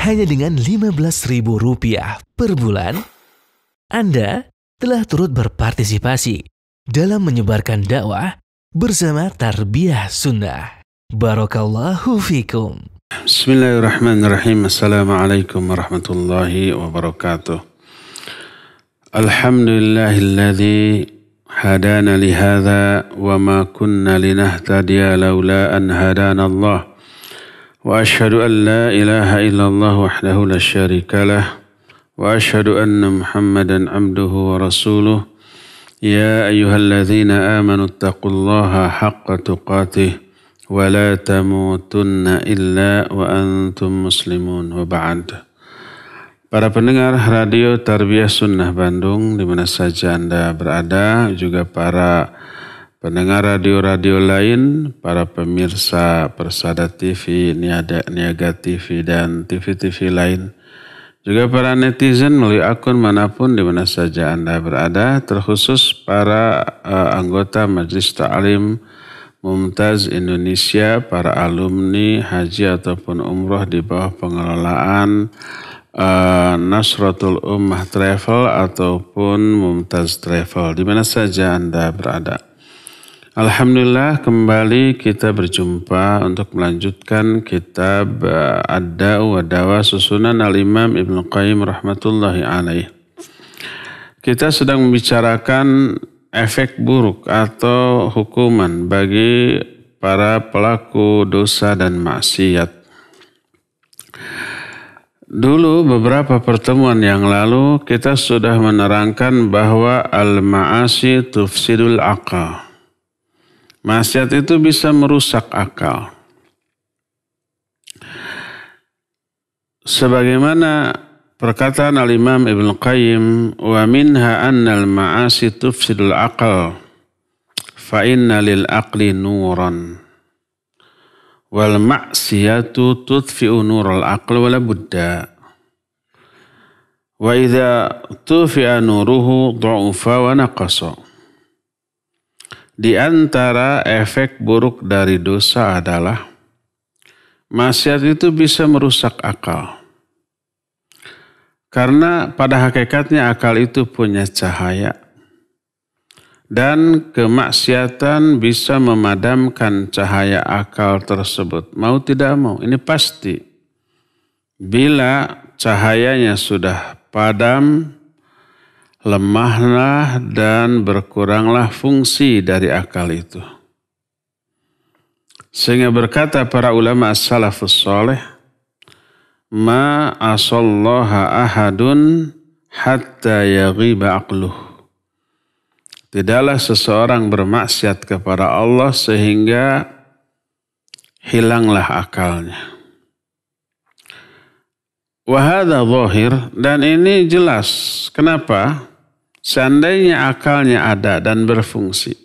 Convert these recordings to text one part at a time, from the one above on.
hanya dengan Rp15.000 per bulan, Anda telah turut berpartisipasi dalam menyebarkan dakwah bersama Tarbiyah Sunnah. Barakallahu fikum. Bismillahirrahmanirrahim. Assalamualaikum warahmatullahi wabarakatuh. Alhamdulillahilladzi hadana lihadza wa ma kunna linahtadiya laula an hadana Allah. Wa asyhadu an la ilaha illallah wahdahu la syarika lah. Wa asyhadu anna Muhammadan abduhu wa rasuluh. Ya ayyuhalladzina amanu taqullaha haqqa tuqatih. Wa la tamutunna illa wa antum muslimun wa ba'd. Para pendengar radio Tarbiyah Sunnah Bandung di mana saja Anda berada, juga para pendengar radio-radio lain, para pemirsa Persada TV, Niaga TV dan TV-TV lain, juga para netizen melalui akun manapun di mana saja Anda berada, terkhusus para anggota Majelis Ta'lim Mumtaz Indonesia, para alumni haji ataupun umroh di bawah pengelolaan Nasratul Ummah Travel ataupun Mumtaz Travel, di mana saja Anda berada. Alhamdulillah, kembali kita berjumpa untuk melanjutkan kitab Ad-Da'u wa Dawa susunan Al-Imam Ibnu Qayyim rahmatullahi alaih. Kita sedang membicarakan efek buruk atau hukuman bagi para pelaku dosa dan maksiat. Dulu beberapa pertemuan yang lalu kita sudah menerangkan bahwa al-ma'asi tufsidul aqal. Maksiat itu bisa merusak akal. Sebagaimana perkataan Al-Imam Ibnu Qayyim, wa minha annal ma'asi tufsidul aqal fa inna lil aqli nuran wal ma'siyatu tudfi'u nural aql wala budda wa idza tufi'a nuruhu du'ufa wa naqasa. Di antara efek buruk dari dosa adalah maksiat itu bisa merusak akal. Karena pada hakikatnya akal itu punya cahaya. Dan kemaksiatan bisa memadamkan cahaya akal tersebut. Mau tidak mau, ini pasti. Bila cahayanya sudah padam, lemahlah dan berkuranglah fungsi dari akal itu. Sehingga berkata para ulama as-salafus salih, ma asallaha ahadun hatta yaghiba aqluh. Tidaklah seseorang bermaksiat kepada Allah sehingga hilanglah akalnya. Wa hadza zahir, dan ini jelas. Kenapa? Seandainya akalnya ada dan berfungsi,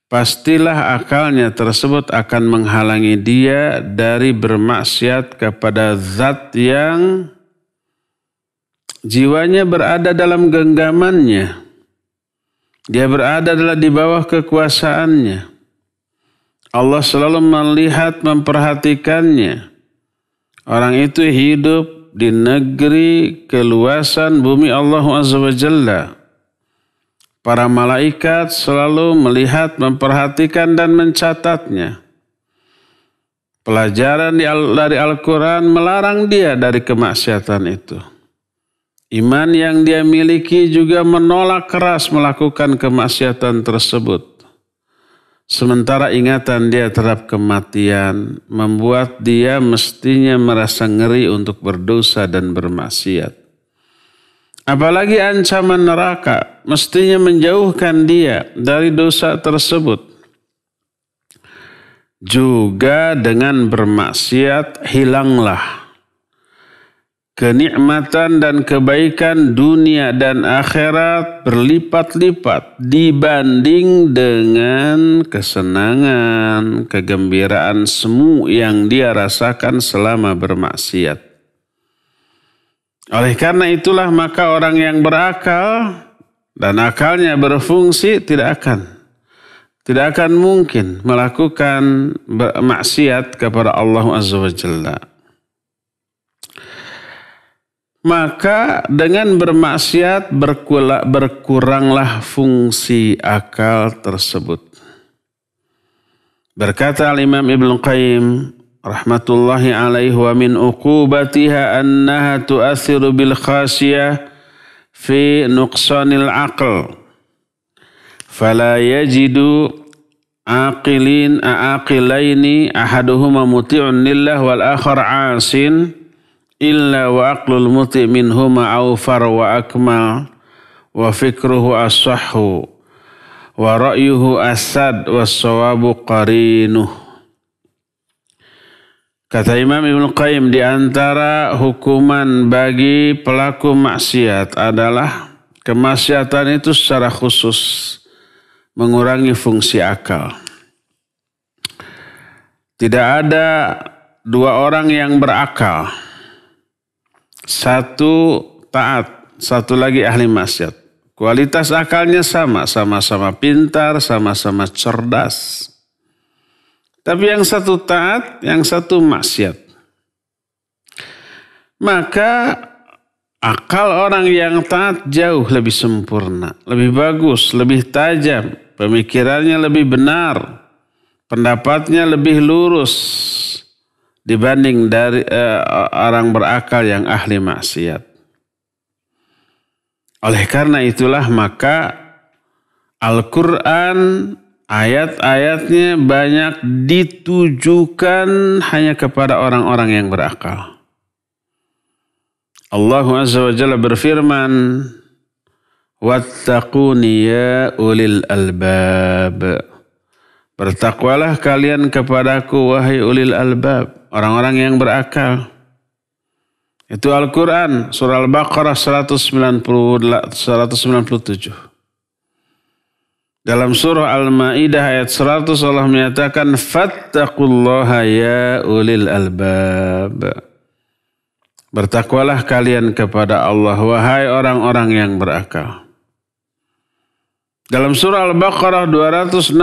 pastilah akalnya tersebut akan menghalangi dia dari bermaksiat kepada zat yang jiwanya berada dalam genggamannya. Dia berada di bawah kekuasaannya. Allah selalu melihat, memperhatikannya. Orang itu hidup di negeri keluasan bumi Allah Azza wa Jalla. Para malaikat selalu melihat, memperhatikan dan mencatatnya. Pelajaran dari Al-Quran melarang dia dari kemaksiatan itu. Iman yang dia miliki juga menolak keras melakukan kemaksiatan tersebut. Sementara ingatan dia terhadap kematian membuat dia mestinya merasa ngeri untuk berdosa dan bermaksiat. Apalagi ancaman neraka mestinya menjauhkan dia dari dosa tersebut. Juga dengan bermaksiat hilanglah kenikmatan dan kebaikan dunia dan akhirat berlipat-lipat dibanding dengan kesenangan, kegembiraan semu yang dia rasakan selama bermaksiat. Oleh karena itulah maka orang yang berakal dan akalnya berfungsi tidak akan mungkin melakukan maksiat kepada Allah Azza wa Jalla. maka dengan bermaksiat berkuranglah fungsi akal tersebut. Berkata Imam Ibnu Qayyim rahmatullahi alaihi, wa min uqubatiha annaha tu'athiru bil khasiyah fi nuqsanil aql fala yajidu aqilaini ahaduhuma muti'un lillah wal akhar 'asin illa wa aqlul muti' minhuma awfar wa akmal wa fikruhu as-sahhu wa ra'yuhu asad was sawabu qarinuh. Kata Imam Ibnu Qayyim, di antara hukuman bagi pelaku maksiat adalah kemaksiatan itu secara khusus mengurangi fungsi akal. Tidak ada dua orang yang berakal, satu taat, satu lagi ahli maksiat. Kualitas akalnya sama-sama pintar, sama-sama cerdas. Tapi yang satu taat, yang satu maksiat. Maka akal orang yang taat jauh lebih sempurna, lebih bagus, lebih tajam, pemikirannya lebih benar, pendapatnya lebih lurus dibanding dari orang berakal yang ahli maksiat. Oleh karena itulah maka Al-Quran ayat-ayatnya banyak ditujukan hanya kepada orang-orang yang berakal. Allah Azza wa Jalla berfirman, wattaquni ya ulil albab. Bertakwalah kalian kepadaku wahai ulil albab, orang-orang yang berakal. Itu Al-Quran, surah Al-Baqarah 197. Dalam surah Al-Ma'idah ayat 100 Allah menyatakan, fattaqullaha ya ulil albab. Bertakwalah kalian kepada Allah, wahai orang-orang yang berakal. Dalam surah Al-Baqarah 269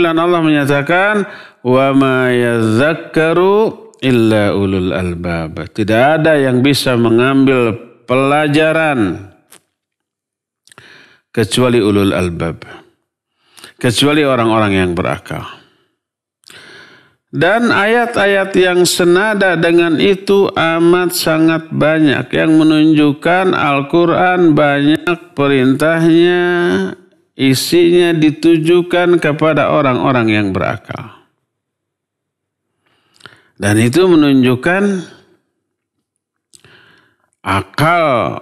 Allah menyatakan, wa ma yadhakkaru illa ulul albab. Tidak ada yang bisa mengambil pelajaran kecuali ulul albab, kecuali orang-orang yang berakal. Dan ayat-ayat yang senada dengan itu amat sangat banyak yang menunjukkan Al-Quran banyak perintahnya, isinya ditujukan kepada orang-orang yang berakal. Dan itu menunjukkan akal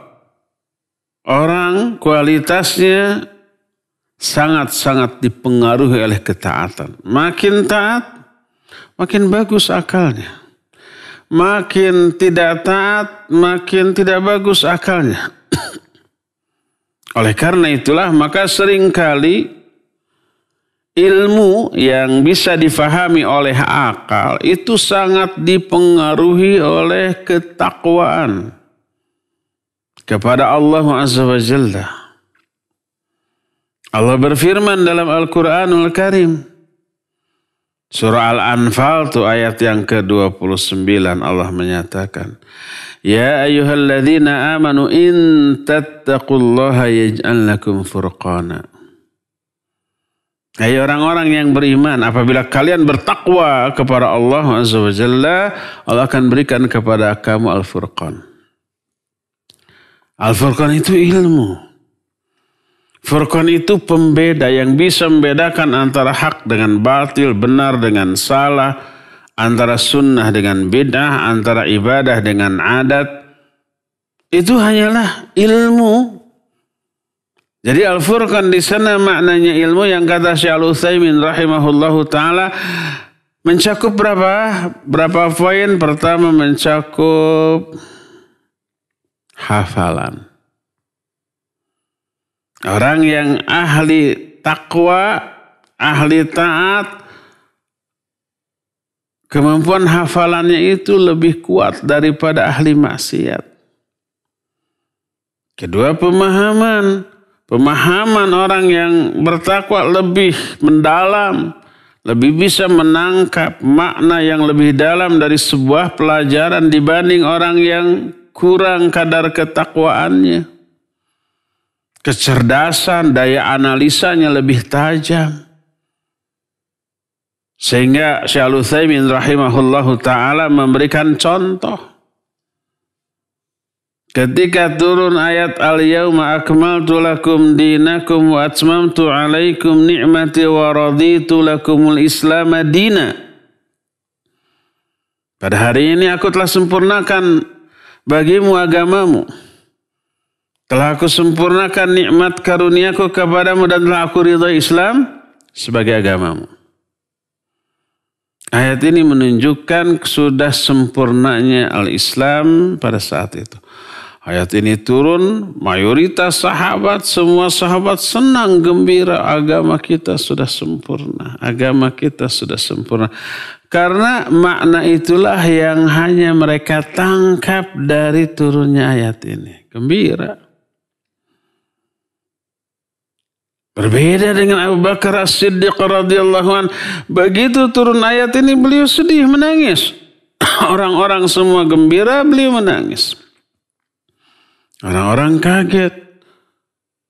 orang kualitasnya sangat-sangat dipengaruhi oleh ketaatan. Makin taat, makin bagus akalnya. Makin tidak taat, makin tidak bagus akalnya. Oleh karena itulah maka seringkali ilmu yang bisa difahami oleh akal itu sangat dipengaruhi oleh ketakwaan kepada Allah Azza wa Jalla. Allah berfirman dalam Al-Quranul Karim, surah Al-Anfal itu ayat yang ke-29 Allah menyatakan, ya ayyuhalladzina amanu in tattaqullaha yaj'al lakum furqana. Hai orang-orang yang beriman, apabila kalian bertakwa kepada Allah Azza wa Jalla, Allah akan berikan kepada kamu Al-Furqan. Al-Furqan itu ilmu. Furqan itu pembeda yang bisa membedakan antara hak dengan batil, benar dengan salah, antara sunnah dengan bid'ah, antara ibadah dengan adat. Itu hanyalah ilmu. Jadi Al-Furqan di sana maknanya ilmu yang kata Syekh Al-Utsaimin rahimahullahu taala mencakup berapa poin? Pertama mencakup hafalan. Orang yang ahli takwa, ahli taat, kemampuan hafalannya itu lebih kuat daripada ahli maksiat. Kedua, pemahaman orang yang bertakwa lebih mendalam, lebih bisa menangkap makna yang lebih dalam dari sebuah pelajaran dibanding orang yang kurang kadar ketakwaannya. Kecerdasan, daya analisanya lebih tajam. Sehingga Syekh Al-Utsaimin rahimahullahu ta'ala memberikan contoh. Ketika turun ayat Al-Yawma akmaltu lakum dinakum wa atmamtu alaikum ni'mati wa raditu lakumul Islam dina. Pada hari ini aku telah sempurnakan bagimu agamamu. Telah aku sempurnakan nikmat karuniaku kepadamu dan telah aku ridhai Islam sebagai agamamu. Ayat ini menunjukkan sudah sempurnanya al-Islam pada saat itu. Ayat ini turun, mayoritas sahabat, semua sahabat senang gembira, agama kita sudah sempurna. Agama kita sudah sempurna. Karena makna itulah yang hanya mereka tangkap dari turunnya ayat ini. Gembira. Berbeda dengan Abu Bakar As-Siddiq radhiyallahu anhu. Begitu turun ayat ini beliau sedih, menangis. Orang-orang semua gembira, beliau menangis. Orang-orang kaget.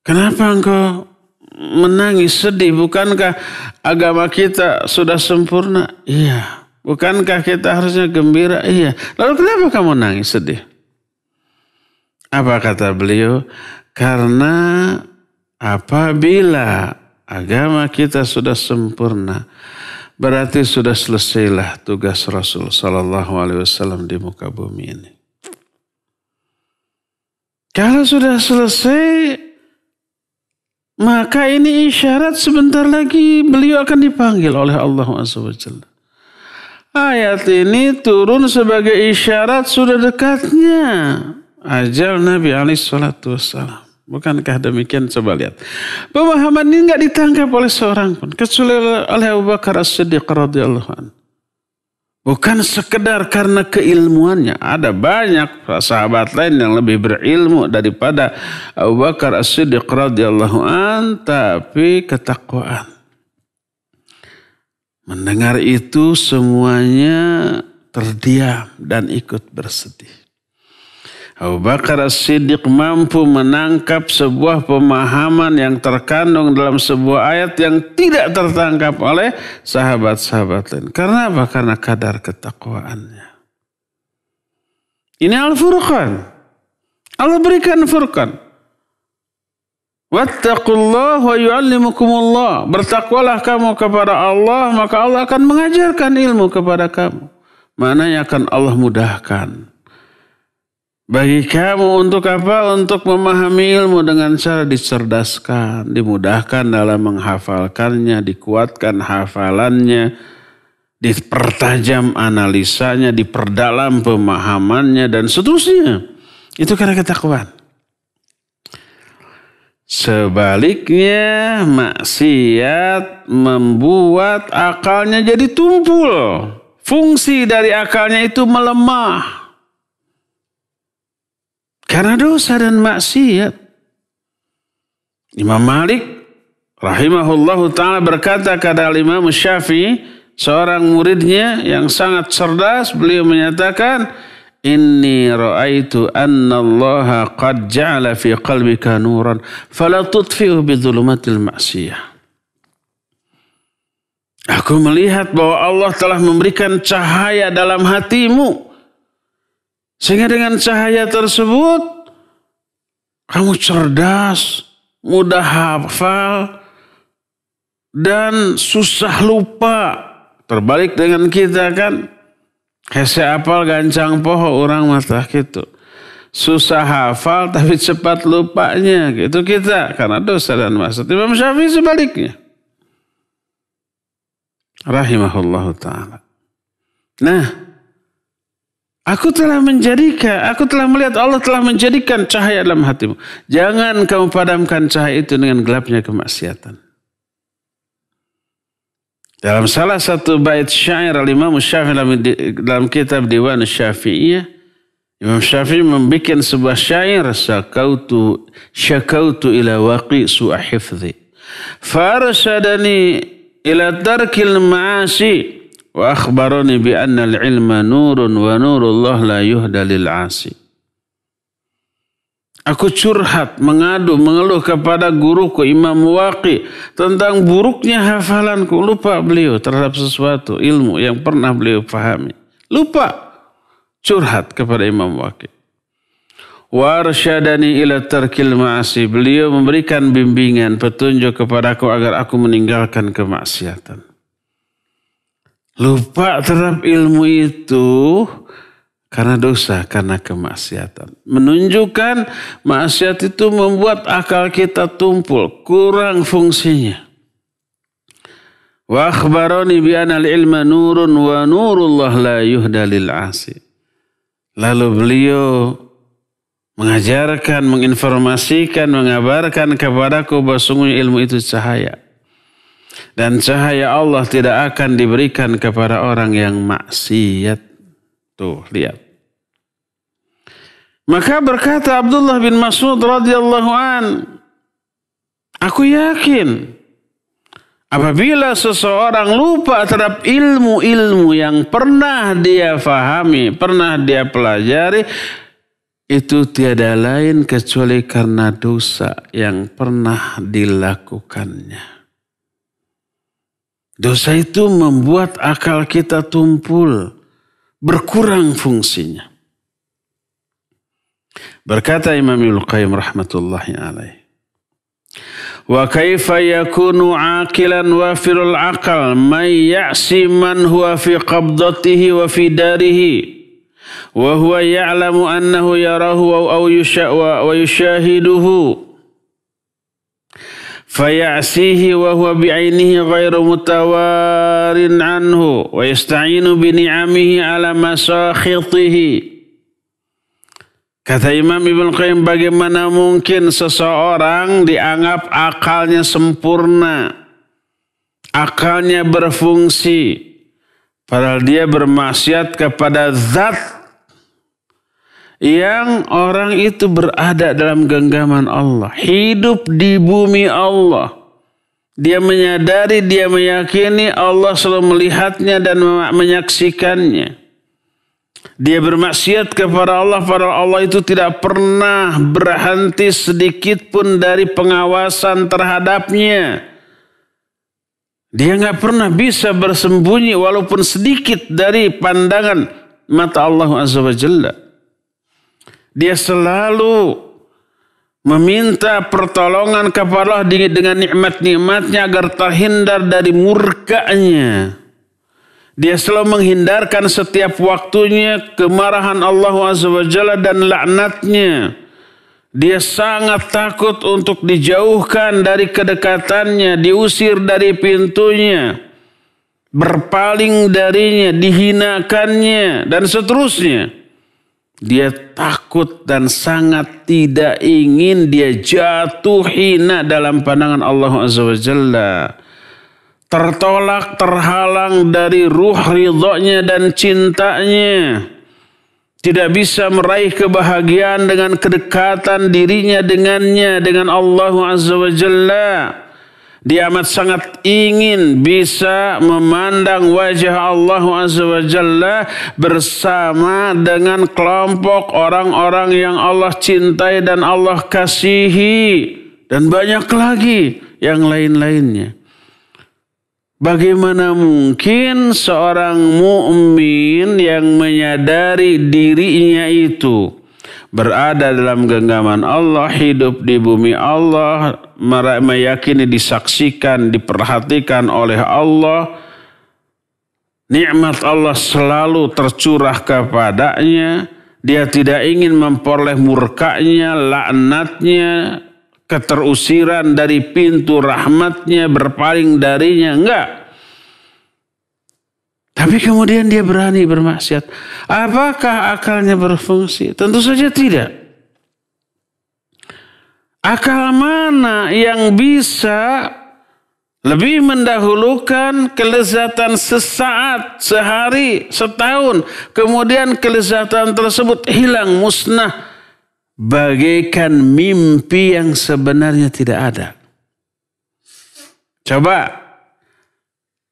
Kenapa engkau menangis, sedih? Bukankah agama kita sudah sempurna? Iya. Bukankah kita harusnya gembira? Iya. Lalu kenapa kamu nangis, sedih? Apa kata beliau? Karena apabila agama kita sudah sempurna, berarti sudah selesailah tugas Rasul sallallahu alaihi wasallam di muka bumi ini. Kalau sudah selesai, maka ini isyarat sebentar lagi beliau akan dipanggil oleh Allah SWT. Ayat ini turun sebagai isyarat sudah dekatnya ajal Nabi SAW. Bukankah demikian? Coba lihat. Pemahaman ini enggak ditangkap oleh seorang pun. Kecuali oleh Abu Bakar As-Siddiq radhiyallahu anhu. Bukan sekedar karena keilmuannya. Ada banyak sahabat lain yang lebih berilmu daripada Abu Bakar As-Siddiq radhiyallahu anhu. Tapi ketakwaan. Mendengar itu semuanya terdiam dan ikut bersedih. Abu Bakar As-Siddiq mampu menangkap sebuah pemahaman yang terkandung dalam sebuah ayat yang tidak tertangkap oleh sahabat-sahabat lain. Karena apa? Karena kadar ketakwaannya. Ini Al-Furqan. Allah berikan Furqan. Wattaqullah wa yu'allimukumullah. Bertakwalah kamu kepada Allah, maka Allah akan mengajarkan ilmu kepada kamu. Maknanya akan Allah mudahkan bagi kamu untuk apa? Untuk memahami ilmu dengan cara dicerdaskan, dimudahkan dalam menghafalkannya, dikuatkan hafalannya, dipertajam analisanya, diperdalam pemahamannya, dan seterusnya. Itu karena ketakwaan. Sebaliknya, maksiat membuat akalnya jadi tumpul. Fungsi dari akalnya itu melemah. Karena dosa dan maksiat. Imam Malik rahimahullahu ta'ala berkata kepada Imam Syafi'i, seorang muridnya yang sangat cerdas, beliau menyatakan, Inni ra'aitu anna Allah qad ja'ala fi qalbika nuran fala tudfi'u bidhulumatil maksiyah. Aku melihat bahwa Allah telah memberikan cahaya dalam hatimu. Sehingga dengan cahaya tersebut, kamu cerdas, mudah hafal, dan susah lupa. Terbalik dengan kita kan, hese apal gancang poho orang mata gitu. Susah hafal tapi cepat lupanya gitu kita. Karena dosa dan maksiat. Imam Syafi'i sebaliknya. Rahimahullahu ta'ala. Nah, aku telah melihat Allah telah menjadikan cahaya dalam hatimu. Jangan kamu padamkan cahaya itu dengan gelapnya kemaksiatan. Dalam salah satu bait syair Imam Syafi'i dalam kitab Diwan Syafi'iyah, Imam Syafi'i membuat sebuah syair, syakautu ila waqi su'a hifdhi farsadani ila tarkil ma'asi wa akhbarani bi anna al-ilma nurun wa nurullah la yuhda lil 'asi. Aku curhat, mengadu, mengeluh kepada guruku Imam Waqi tentang buruknya hafalanku. Lupa beliau terhadap sesuatu ilmu yang pernah beliau pahami. Lupa curhat kepada Imam Waqi. Warsyadani ila tarkil ma'asi. Beliau memberikan bimbingan, petunjuk kepadaku agar aku meninggalkan kemaksiatan. Lupa terhadap ilmu itu karena dosa, karena kemaksiatan. Menunjukkan maksiat itu membuat akal kita tumpul, kurang fungsinya. Wa akhbarani bi anna al-ilma nurun wa nurullah la yuhda lil 'asi. Lalu beliau mengajarkan, menginformasikan, mengabarkan kepadaku bahwa sungguhnya ilmu itu cahaya. Dan cahaya Allah tidak akan diberikan kepada orang yang maksiat. Tuh, lihat. Maka berkata Abdullah bin Mas'ud radhiyallahu an, aku yakin apabila seseorang lupa terhadap ilmu-ilmu yang pernah dia fahami, pernah dia pelajari, itu tiada lain kecuali karena dosa yang pernah dilakukannya. Dosa itu membuat akal kita tumpul, berkurang fungsinya. Berkata Imam Ibnu Qayyim rahmatullahi alaih, wa kaifa yakunu aqilan wafirul aqal may ya'si man huwa fi qabdatihi wa fi darihi wa huwa ya'lamu annahu yarahu wa yushahiduhu fayasihi wa huwa bi'ainihi ghairu mutawarin anhu wa yasta'inu bi ni'amihi ala masakhitihi. Kata Imam Ibnu Qayyim, bagaimana mungkin seseorang dianggap akalnya sempurna, akalnya berfungsi, padahal dia bermaksiat kepada zat yang orang itu berada dalam genggaman Allah, hidup di bumi Allah. Dia menyadari, dia meyakini Allah selalu melihatnya dan menyaksikannya. Dia bermaksiat kepada Allah, padahal Allah itu tidak pernah berhenti sedikit pun dari pengawasan terhadapnya. Dia nggak pernah bisa bersembunyi walaupun sedikit dari pandangan mata Allah Azza wa Jalla. Dia selalu meminta pertolongan kepada Allah dengan nikmat-nikmatnya agar terhindar dari murkanya. Dia selalu menghindarkan setiap waktunya kemarahan Allah Azza wa Jalla dan laknatnya. Dia sangat takut untuk dijauhkan dari kedekatannya, diusir dari pintunya, berpaling darinya, dihinakannya, dan seterusnya. Dia takut dan sangat tidak ingin dia jatuh hina dalam pandangan Allah Azza wa Jalla. Tertolak, terhalang dari ruh ridhonya dan cintanya. Tidak bisa meraih kebahagiaan dengan kedekatan dirinya dengannya, dengan Allah Azza wa Jalla. Dia amat sangat ingin bisa memandang wajah Allah Azza wa Jalla bersama dengan kelompok orang-orang yang Allah cintai dan Allah kasihi. Dan banyak lagi yang lain-lainnya. Bagaimana mungkin seorang mukmin yang menyadari dirinya itu berada dalam genggaman Allah, hidup di bumi Allah, meyakini disaksikan, diperhatikan oleh Allah, nikmat Allah selalu tercurah kepadanya, dia tidak ingin memperoleh murkanya, laknatnya, keterusiran dari pintu rahmatnya, berpaling darinya, enggak. Tapi kemudian dia berani bermaksiat. Apakah akalnya berfungsi? Tentu saja tidak. Akal mana yang bisa lebih mendahulukan kelezatan sesaat, sehari, setahun, kemudian kelezatan tersebut hilang, musnah, bagaikan mimpi yang sebenarnya tidak ada. Coba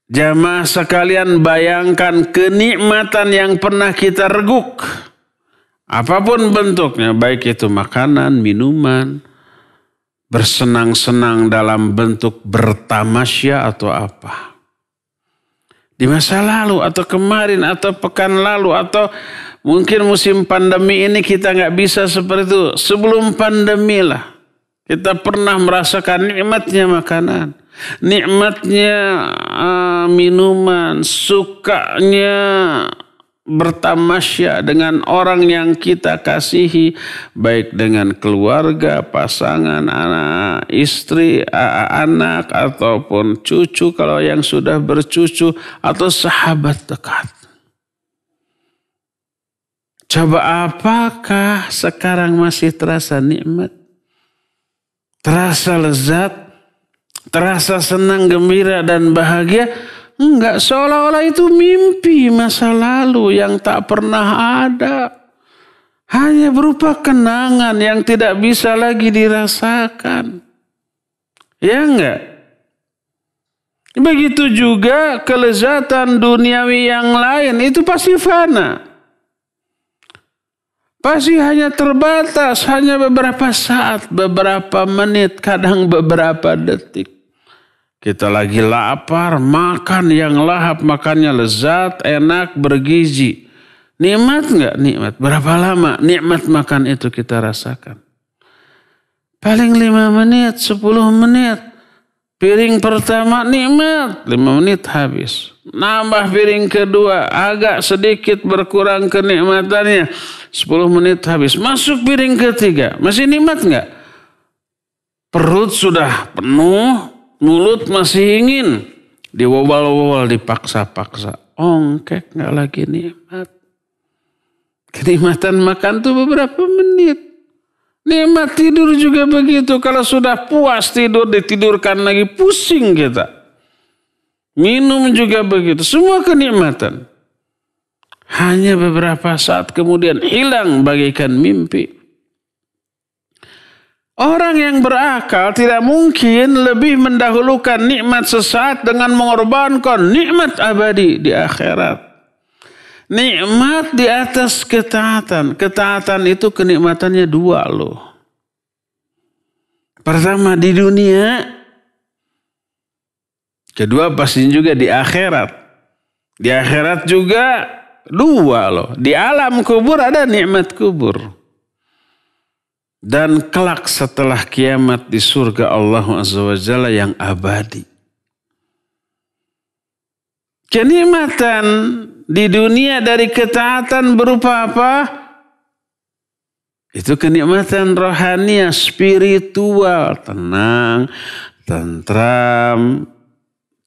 jamaah sekalian bayangkan kenikmatan yang pernah kita reguk. Apapun bentuknya, baik itu makanan, minuman, bersenang-senang dalam bentuk bertamasya atau apa. Di masa lalu atau kemarin atau pekan lalu atau mungkin musim pandemi ini kita nggak bisa seperti itu. Sebelum pandemi lah kita pernah merasakan nikmatnya makanan, nikmatnya minuman, sukanya bertamasya dengan orang yang kita kasihi, baik dengan keluarga, pasangan, anak, istri, anak, ataupun cucu kalau yang sudah bercucu, atau sahabat dekat. Coba apakah sekarang masih terasa nikmat? Terasa lezat? Terasa senang, gembira, dan bahagia? Enggak, seolah-olah itu mimpi masa lalu yang tak pernah ada. Hanya berupa kenangan yang tidak bisa lagi dirasakan. Ya enggak? Begitu juga kelezatan duniawi yang lain itu pasti fana. Pasti hanya terbatas, hanya beberapa saat, beberapa menit, kadang beberapa detik. Kita lagi lapar, makan yang lahap, makannya lezat, enak, bergizi. Nikmat enggak? Nikmat. Berapa lama nikmat makan itu kita rasakan? Paling 5 menit, 10 menit. Piring pertama nikmat, 5 menit habis. Nambah piring kedua, agak sedikit berkurang kenikmatannya. 10 menit habis. Masuk piring ketiga, masih nikmat enggak? Perut sudah penuh. Mulut masih ingin, diwawal-wawal, dipaksa-paksa. Ongkek nggak lagi nikmat. Kenikmatan makan tuh beberapa menit. Nikmat tidur juga begitu. Kalau sudah puas tidur, ditidurkan lagi, pusing kita. Minum juga begitu. Semua kenikmatan. Hanya beberapa saat kemudian hilang bagaikan mimpi. Orang yang berakal tidak mungkin lebih mendahulukan nikmat sesaat dengan mengorbankan nikmat abadi di akhirat. Nikmat di atas ketaatan. Ketaatan itu kenikmatannya 2 loh. Pertama di dunia. Kedua pasti juga di akhirat. Di akhirat juga 2 loh. Di alam kubur ada nikmat kubur. Dan kelak setelah kiamat di surga Allah Azza wa Jalla yang abadi. Kenikmatan di dunia dari ketaatan berupa apa? Itu kenikmatan rohania, spiritual, tenang, tentram,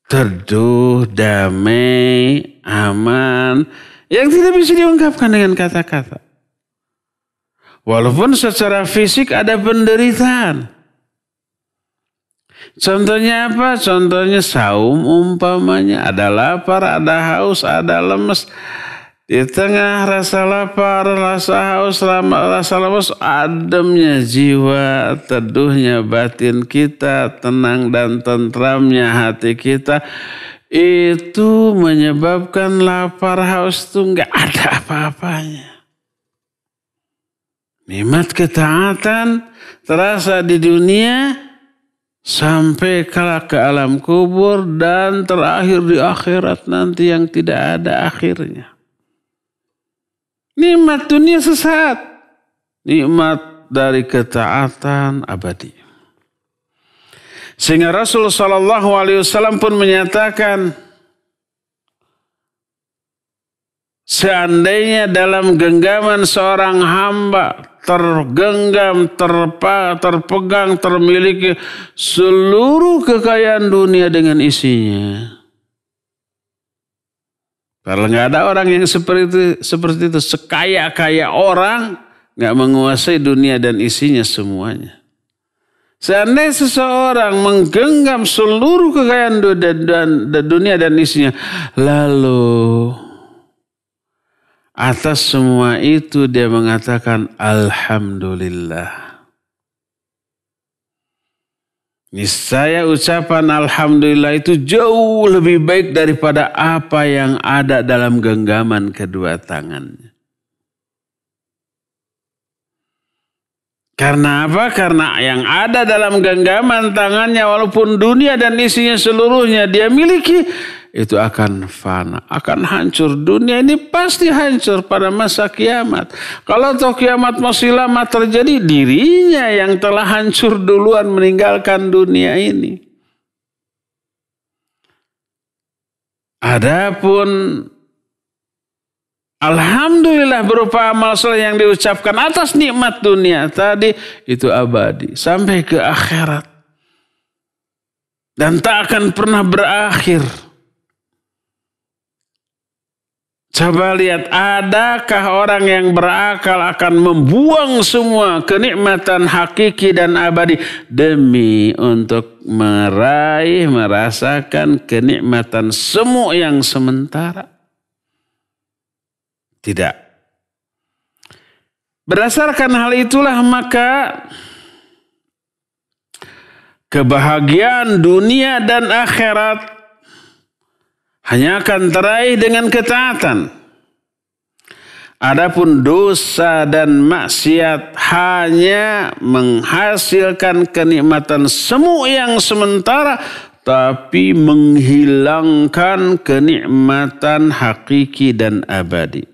teduh, damai, aman, yang tidak bisa diungkapkan dengan kata-kata. Walaupun secara fisik ada penderitaan. Contohnya apa? Contohnya saum umpamanya. Ada lapar, ada haus, ada lemes. Di tengah rasa lapar, rasa haus, rasa lemes, ademnya jiwa, teduhnya batin kita, tenang dan tentramnya hati kita. Itu menyebabkan lapar, haus itu enggak ada apa-apanya. Nikmat ketaatan terasa di dunia sampai kelak ke alam kubur dan terakhir di akhirat nanti yang tidak ada akhirnya. Nikmat dunia sesaat, nikmat dari ketaatan abadi. Sehingga Rasul sallallahu alaihi wasallam pun menyatakan, seandainya dalam genggaman seorang hamba tergenggam, terpegang, termiliki seluruh kekayaan dunia dengan isinya. Kalau nggak ada orang yang seperti itu, sekaya-kaya orang nggak menguasai dunia dan isinya semuanya. Seandainya seseorang menggenggam seluruh kekayaan dunia dan isinya, lalu atas semua itu dia mengatakan alhamdulillah. Niscaya ucapan alhamdulillah itu jauh lebih baik daripada apa yang ada dalam genggaman kedua tangannya. Karena apa? Karena yang ada dalam genggaman tangannya walaupun dunia dan isinya seluruhnya dia miliki, itu akan fana, akan hancur. Dunia ini pasti hancur pada masa kiamat. Kalau toh kiamat masih lama terjadi, dirinya yang telah hancur duluan meninggalkan dunia ini. Adapun alhamdulillah berupa amal soleh yang diucapkan atas nikmat dunia tadi itu abadi sampai ke akhirat dan tak akan pernah berakhir. Coba lihat, adakah orang yang berakal akan membuang semua kenikmatan hakiki dan abadi demi untuk merasakan kenikmatan semu yang sementara? Tidak. Berdasarkan hal itulah maka kebahagiaan dunia dan akhirat hanya akan teraih dengan ketaatan. Adapun dosa dan maksiat hanya menghasilkan kenikmatan semu yang sementara tapi menghilangkan kenikmatan hakiki dan abadi.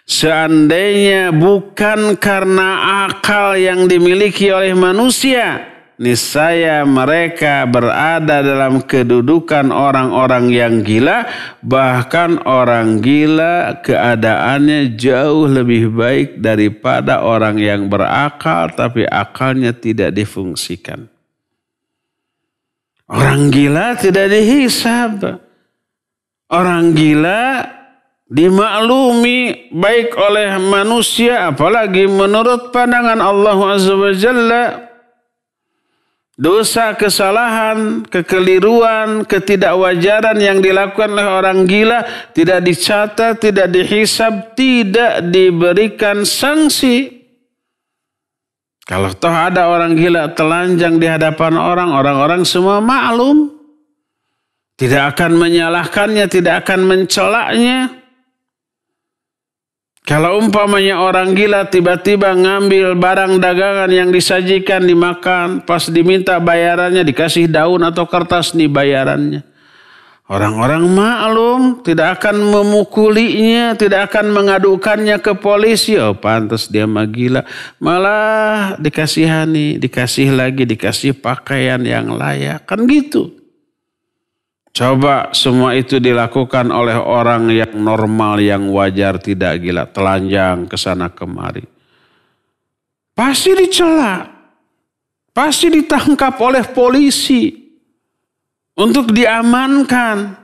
Seandainya bukan karena akal yang dimiliki oleh manusia, niscaya mereka berada dalam kedudukan orang-orang yang gila. Bahkan orang gila keadaannya jauh lebih baik daripada orang yang berakal tapi akalnya tidak difungsikan. Orang gila tidak dihisab. Orang gila dimaklumi baik oleh manusia, apalagi menurut pandangan Allah Azza wa Jalla. Dosa, kesalahan, kekeliruan, ketidakwajaran yang dilakukan oleh orang gila tidak dicatat, tidak dihisab, tidak diberikan sanksi. Kalau toh ada orang gila telanjang di hadapan orang-orang semua maklum. Tidak akan menyalahkannya, tidak akan mencelaknya. Kalau umpamanya orang gila tiba-tiba ngambil barang dagangan yang disajikan dimakan, pas diminta bayarannya dikasih daun atau kertas nih bayarannya. Orang-orang maklum, tidak akan memukulinya, tidak akan mengadukannya ke polisi. Oh pantas dia mah gila, malah dikasihani, dikasih lagi, dikasih pakaian yang layak, kan gitu. Coba semua itu dilakukan oleh orang yang normal, yang wajar, tidak gila, telanjang kesana kemari. Pasti dicela, pasti ditangkap oleh polisi untuk diamankan.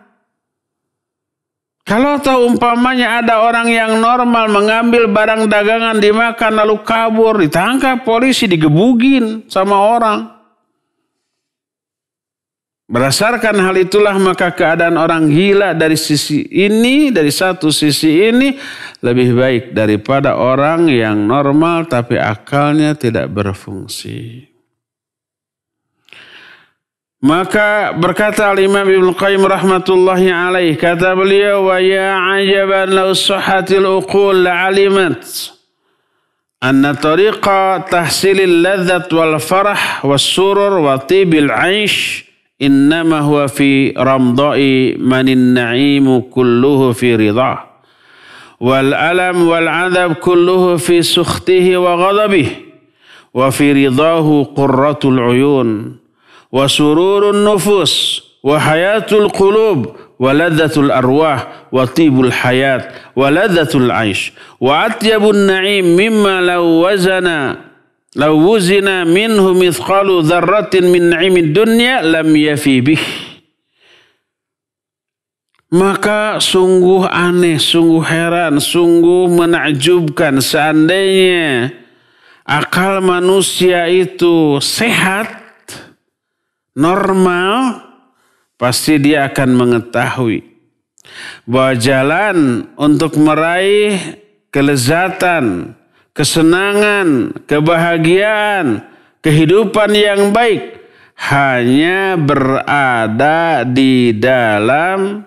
Kalau tahu umpamanya ada orang yang normal mengambil barang dagangan dimakan lalu kabur, ditangkap polisi, digebugin sama orang. Berdasarkan hal itulah maka keadaan orang gila dari sisi ini, dari satu sisi ini lebih baik daripada orang yang normal tapi akalnya tidak berfungsi. Maka berkata Imam Ibnu Qayyim rahmatullahi alaih, kata beliau, wa ya ajaban law sahhatil uqul la'alimat anna tariqa tahsilil ladzat wal farah was surur wa tibil 'aish innama huwa fi ramda'i manin na'imu kulluhu fi ridah wal alam wal adab kulluhu fi sukhtihi wa ghadabihi wa fi ridahu qurratul uyun wa sururun nufus wa hayatul qulub wa ladzatul arwah wa tibul hayat wa ladzatul aish wa atyabun na'im mimma law wuzina minhu mithqalu dzarratin min na'imid dunya lam yafi bih. Maka sungguh aneh, sungguh heran, sungguh menakjubkan seandainya akal manusia itu sehat, normal, pasti dia akan mengetahui bahwa jalan untuk meraih kelezatan, kesenangan, kebahagiaan, kehidupan yang baik hanya berada di dalam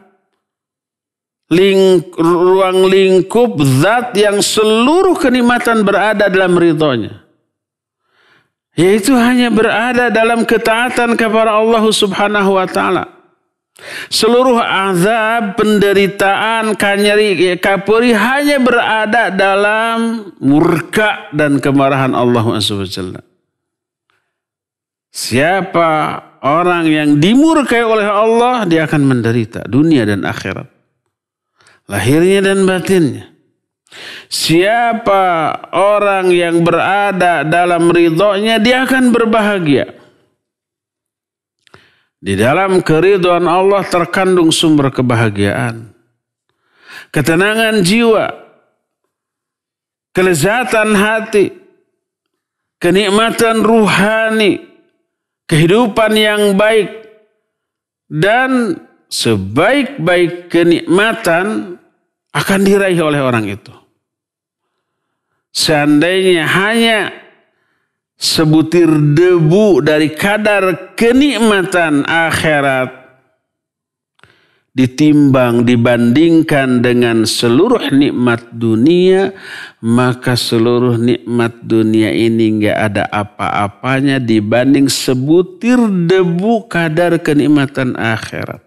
ruang lingkup zat yang seluruh kenikmatan berada dalam ridhonya. Yaitu hanya berada dalam ketaatan kepada Allah Subhanahu wa ta'ala. Seluruh azab, penderitaan, kanyeri, kapuri hanya berada dalam murka dan kemarahan Allah SWT. Siapa orang yang dimurkai oleh Allah, dia akan menderita dunia dan akhirat, lahirnya dan batinnya. Siapa orang yang berada dalam ridhonya, dia akan berbahagia. Di dalam keridhaan Allah terkandung sumber kebahagiaan, ketenangan jiwa, kelezatan hati, kenikmatan ruhani, kehidupan yang baik, dan sebaik-baik kenikmatan akan diraih oleh orang itu. Seandainya hanya sebutir debu dari kadar kenikmatan akhirat ditimbang, dibandingkan dengan seluruh nikmat dunia, maka seluruh nikmat dunia ini nggak ada apa-apanya dibanding sebutir debu kadar kenikmatan akhirat.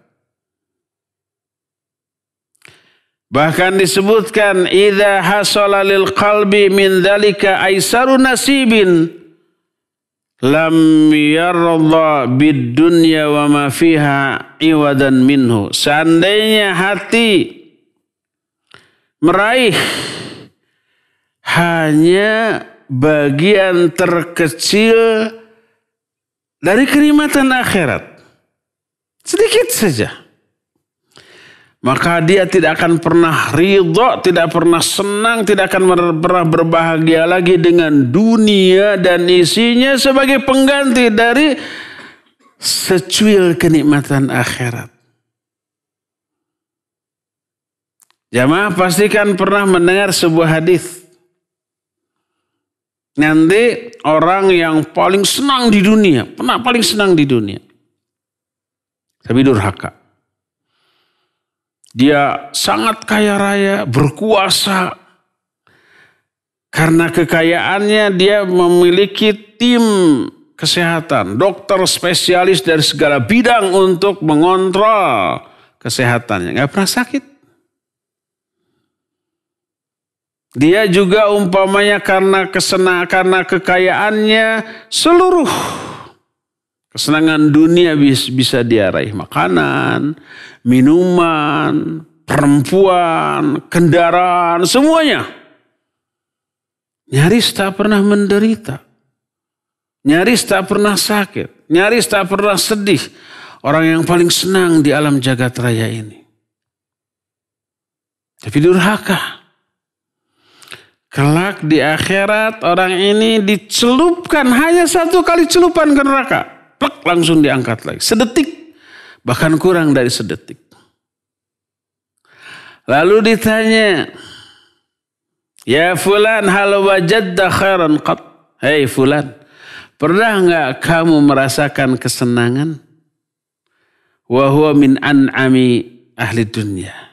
Bahkan disebutkan, idza hasala lil qalbi min dzalika aisaru nasibin lam yarda bid dunya wa ma fiha iwadan minhu. Seandainya hati meraih hanya bagian terkecil dari kenikmatan akhirat, sedikit saja, maka dia tidak akan pernah ridho, tidak pernah senang, tidak akan pernah berbahagia lagi dengan dunia dan isinya sebagai pengganti dari secuil kenikmatan akhirat. Jamaah pastikan pernah mendengar sebuah hadis. Nanti orang yang paling senang di dunia, paling senang di dunia, tapi durhaka. Dia sangat kaya raya, berkuasa. Karena kekayaannya dia memiliki tim kesehatan, dokter spesialis dari segala bidang untuk mengontrol kesehatannya. Nggak pernah sakit. Dia juga umpamanya karena kekayaannya seluruh kesenangan dunia bisa dia raih. Makanan, minuman, perempuan, kendaraan, semuanya. Nyaris tak pernah menderita. Nyaris tak pernah sakit. Nyaris tak pernah sedih. Orang yang paling senang di alam jagat raya ini. Tapi durhaka. Kelak di akhirat orang ini dicelupkan, hanya satu kali celupan ke neraka. Plek, langsung diangkat lagi. Sedetik, bahkan kurang dari sedetik. Lalu ditanya, ya fulan hal wajadta khairan qat? Hei fulan, pernah enggak kamu merasakan kesenangan? Wa huwa min an'ami ahli dunia.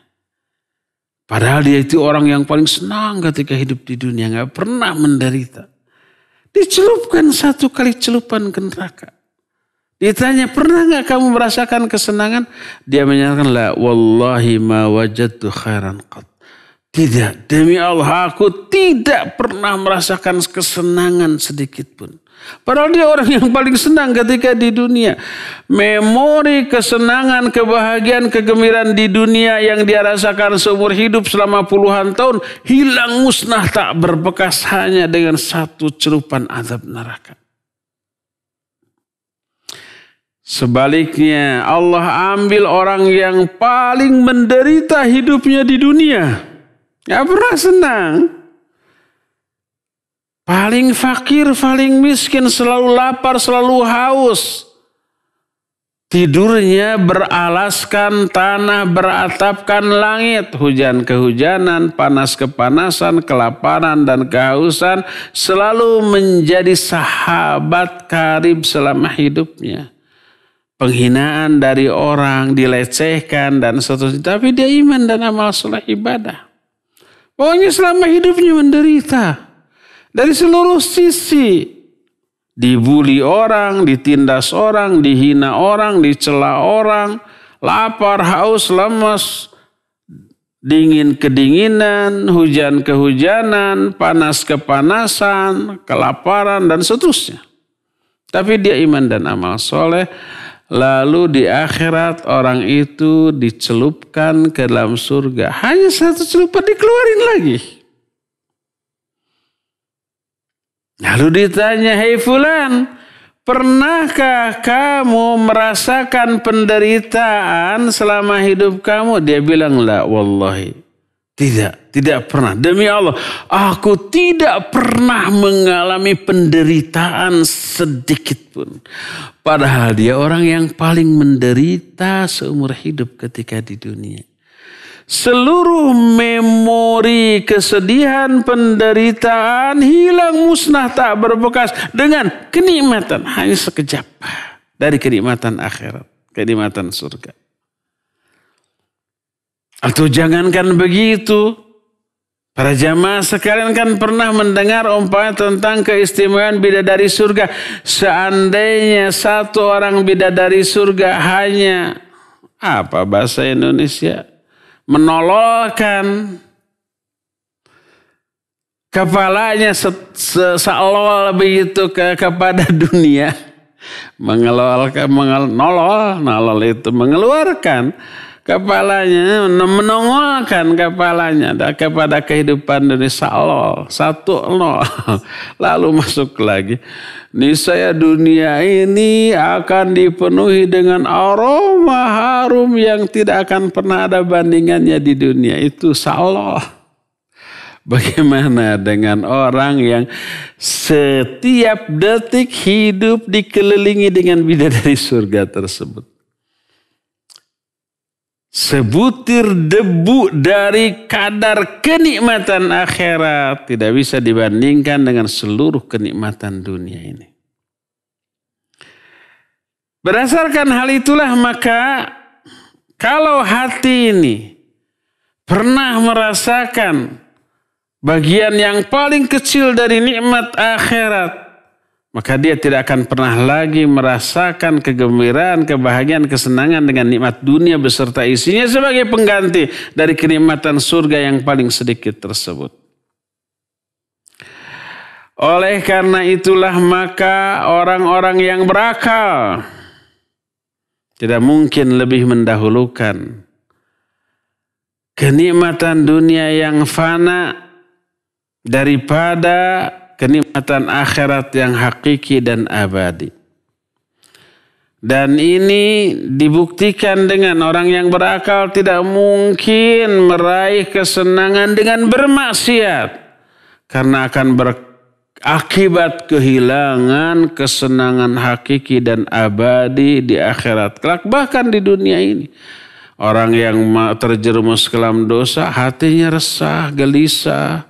Padahal dia itu orang yang paling senang ketika hidup di dunia, enggak pernah menderita. Dicelupkan satu kali celupan ke neraka. Ditanya, pernah enggak kamu merasakan kesenangan? Dia menyatakan, la wallahi ma wajadtu khairan qat. Tidak, demi Allah aku tidak pernah merasakan kesenangan sedikit pun. Padahal dia orang yang paling senang ketika di dunia. Memori kesenangan, kebahagiaan, kegembiraan di dunia yang dia rasakan seumur hidup selama puluhan tahun, hilang musnah tak berbekas hanya dengan satu celupan azab neraka. Sebaliknya Allah ambil orang yang paling menderita hidupnya di dunia. Gak pernah senang. Paling fakir, paling miskin, selalu lapar, selalu haus. Tidurnya beralaskan tanah, beratapkan langit. Hujan kehujanan, panas kepanasan, kelaparan dan kehausan selalu menjadi sahabat karib selama hidupnya. penghinaan dari orang, dilecehkan dan seterusnya. Tapi dia iman dan amal soleh ibadah. Pokoknya selama hidupnya menderita dari seluruh sisi. Dibuli orang, ditindas orang, dihina orang, dicela orang, lapar, haus, lemas, dingin kedinginan, hujan kehujanan, panas kepanasan, kelaparan dan seterusnya. Tapi dia iman dan amal soleh. Lalu di akhirat orang itu dicelupkan ke dalam surga. Hanya satu celupan dikeluarin lagi. Lalu ditanya, "Hei fulan, pernahkah kamu merasakan penderitaan selama hidup kamu?" Dia bilang, "La wallahi." Tidak pernah. Demi Allah, aku tidak pernah mengalami penderitaan sedikit pun. Padahal dia orang yang paling menderita seumur hidup ketika di dunia. Seluruh memori kesedihan, penderitaan hilang, musnah, tak berbekas dengan kenikmatan hanya sekejap dari kenikmatan akhirat, kenikmatan surga. Atau jangankan begitu, para jamaah sekalian kan pernah mendengar umpama tentang keistimewaan bidadari surga. Seandainya satu orang bidadari surga hanya apa bahasa Indonesia? Menololkan kepalanya seolol begitu kepada dunia, nolol itu mengeluarkan kepalanya, menongolkan kepalanya kepada kehidupan dunia seolol, 1-0, lalu masuk lagi. Niscaya dunia ini akan dipenuhi dengan aroma harum yang tidak akan pernah ada bandingannya di dunia. Itu seolol. Bagaimana dengan orang yang setiap detik hidup dikelilingi dengan bidadari surga tersebut? Sebutir debu dari kadar kenikmatan akhirat tidak bisa dibandingkan dengan seluruh kenikmatan dunia ini. Berdasarkan hal itulah maka kalau hati ini pernah merasakan bagian yang paling kecil dari nikmat akhirat, maka dia tidak akan pernah lagi merasakan kegembiraan, kebahagiaan, kesenangan dengan nikmat dunia beserta isinya sebagai pengganti dari kenikmatan surga yang paling sedikit tersebut. Oleh karena itulah maka orang-orang yang berakal tidak mungkin lebih mendahulukan kenikmatan dunia yang fana daripada kenikmatan akhirat yang hakiki dan abadi. Dan ini dibuktikan dengan orang yang berakal tidak mungkin meraih kesenangan dengan bermaksiat. Karena akan berakibat kehilangan kesenangan hakiki dan abadi di akhirat kelak, bahkan di dunia ini. Orang yang terjerumus ke dalam dosa hatinya resah, gelisah.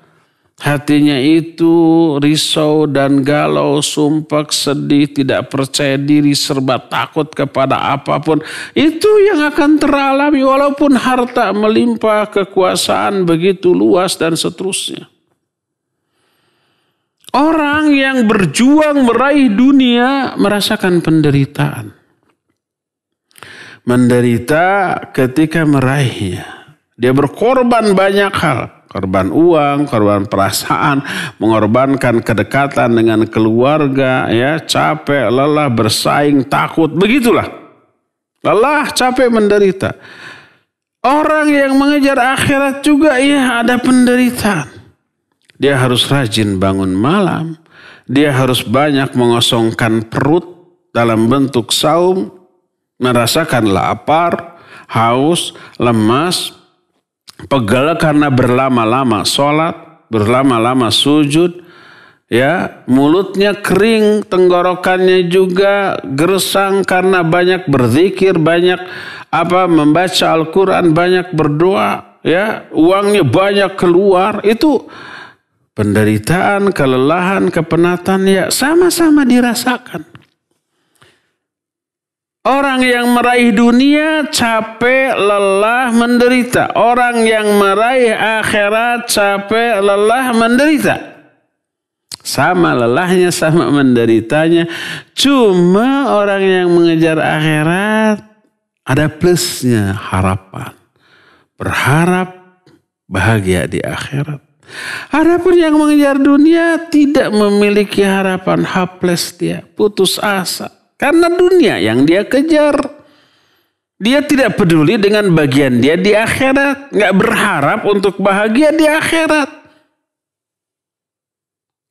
Hatinya itu risau dan galau, sumpek, sedih, tidak percaya diri, serba takut kepada apapun. Itu yang akan teralami walaupun harta melimpah, kekuasaan begitu luas dan seterusnya. Orang yang berjuang meraih dunia merasakan penderitaan. Menderita ketika meraihnya. Dia berkorban banyak hal. Korban uang, korban perasaan, mengorbankan kedekatan dengan keluarga, ya, capek, lelah, bersaing, takut, begitulah. Lelah, capek, menderita. Orang yang mengejar akhirat juga ya ada penderitaan. Dia harus rajin bangun malam, dia harus banyak mengosongkan perut dalam bentuk saum, merasakan lapar, haus, lemas, pegal karena berlama-lama sholat, berlama-lama sujud, ya, mulutnya kering, tenggorokannya juga gersang karena banyak berzikir, banyak membaca Al-Quran, banyak berdoa, ya, uangnya banyak keluar. Itu penderitaan, kelelahan, kepenatan ya sama-sama dirasakan. Orang yang meraih dunia capek, lelah, menderita. Orang yang meraih akhirat capek, lelah, menderita. Sama lelahnya, sama menderitanya. Cuma orang yang mengejar akhirat ada plusnya, harapan. Berharap bahagia di akhirat. Adapun yang mengejar dunia tidak memiliki harapan, hopeless dia, putus asa. Karena dunia yang dia kejar. Dia tidak peduli dengan bagian dia di akhirat. Nggak berharap untuk bahagia di akhirat.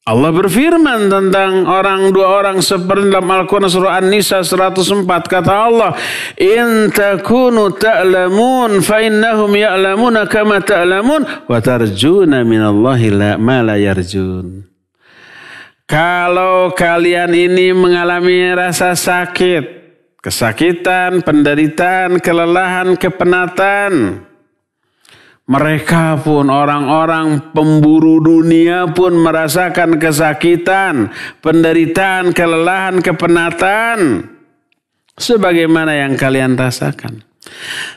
Allah berfirman tentang dua orang seperti dalam Al-Quran surah An-Nisa 104. Kata Allah, in takunu ta'lamun fa innahum ya'lamuna kama ta'lamun wa tarjuna minallahi ma la yarjun. Kalau kalian ini mengalami rasa sakit, kesakitan, penderitaan, kelelahan, kepenatan, mereka pun orang-orang pemburu dunia pun merasakan kesakitan, penderitaan, kelelahan, kepenatan sebagaimana yang kalian rasakan.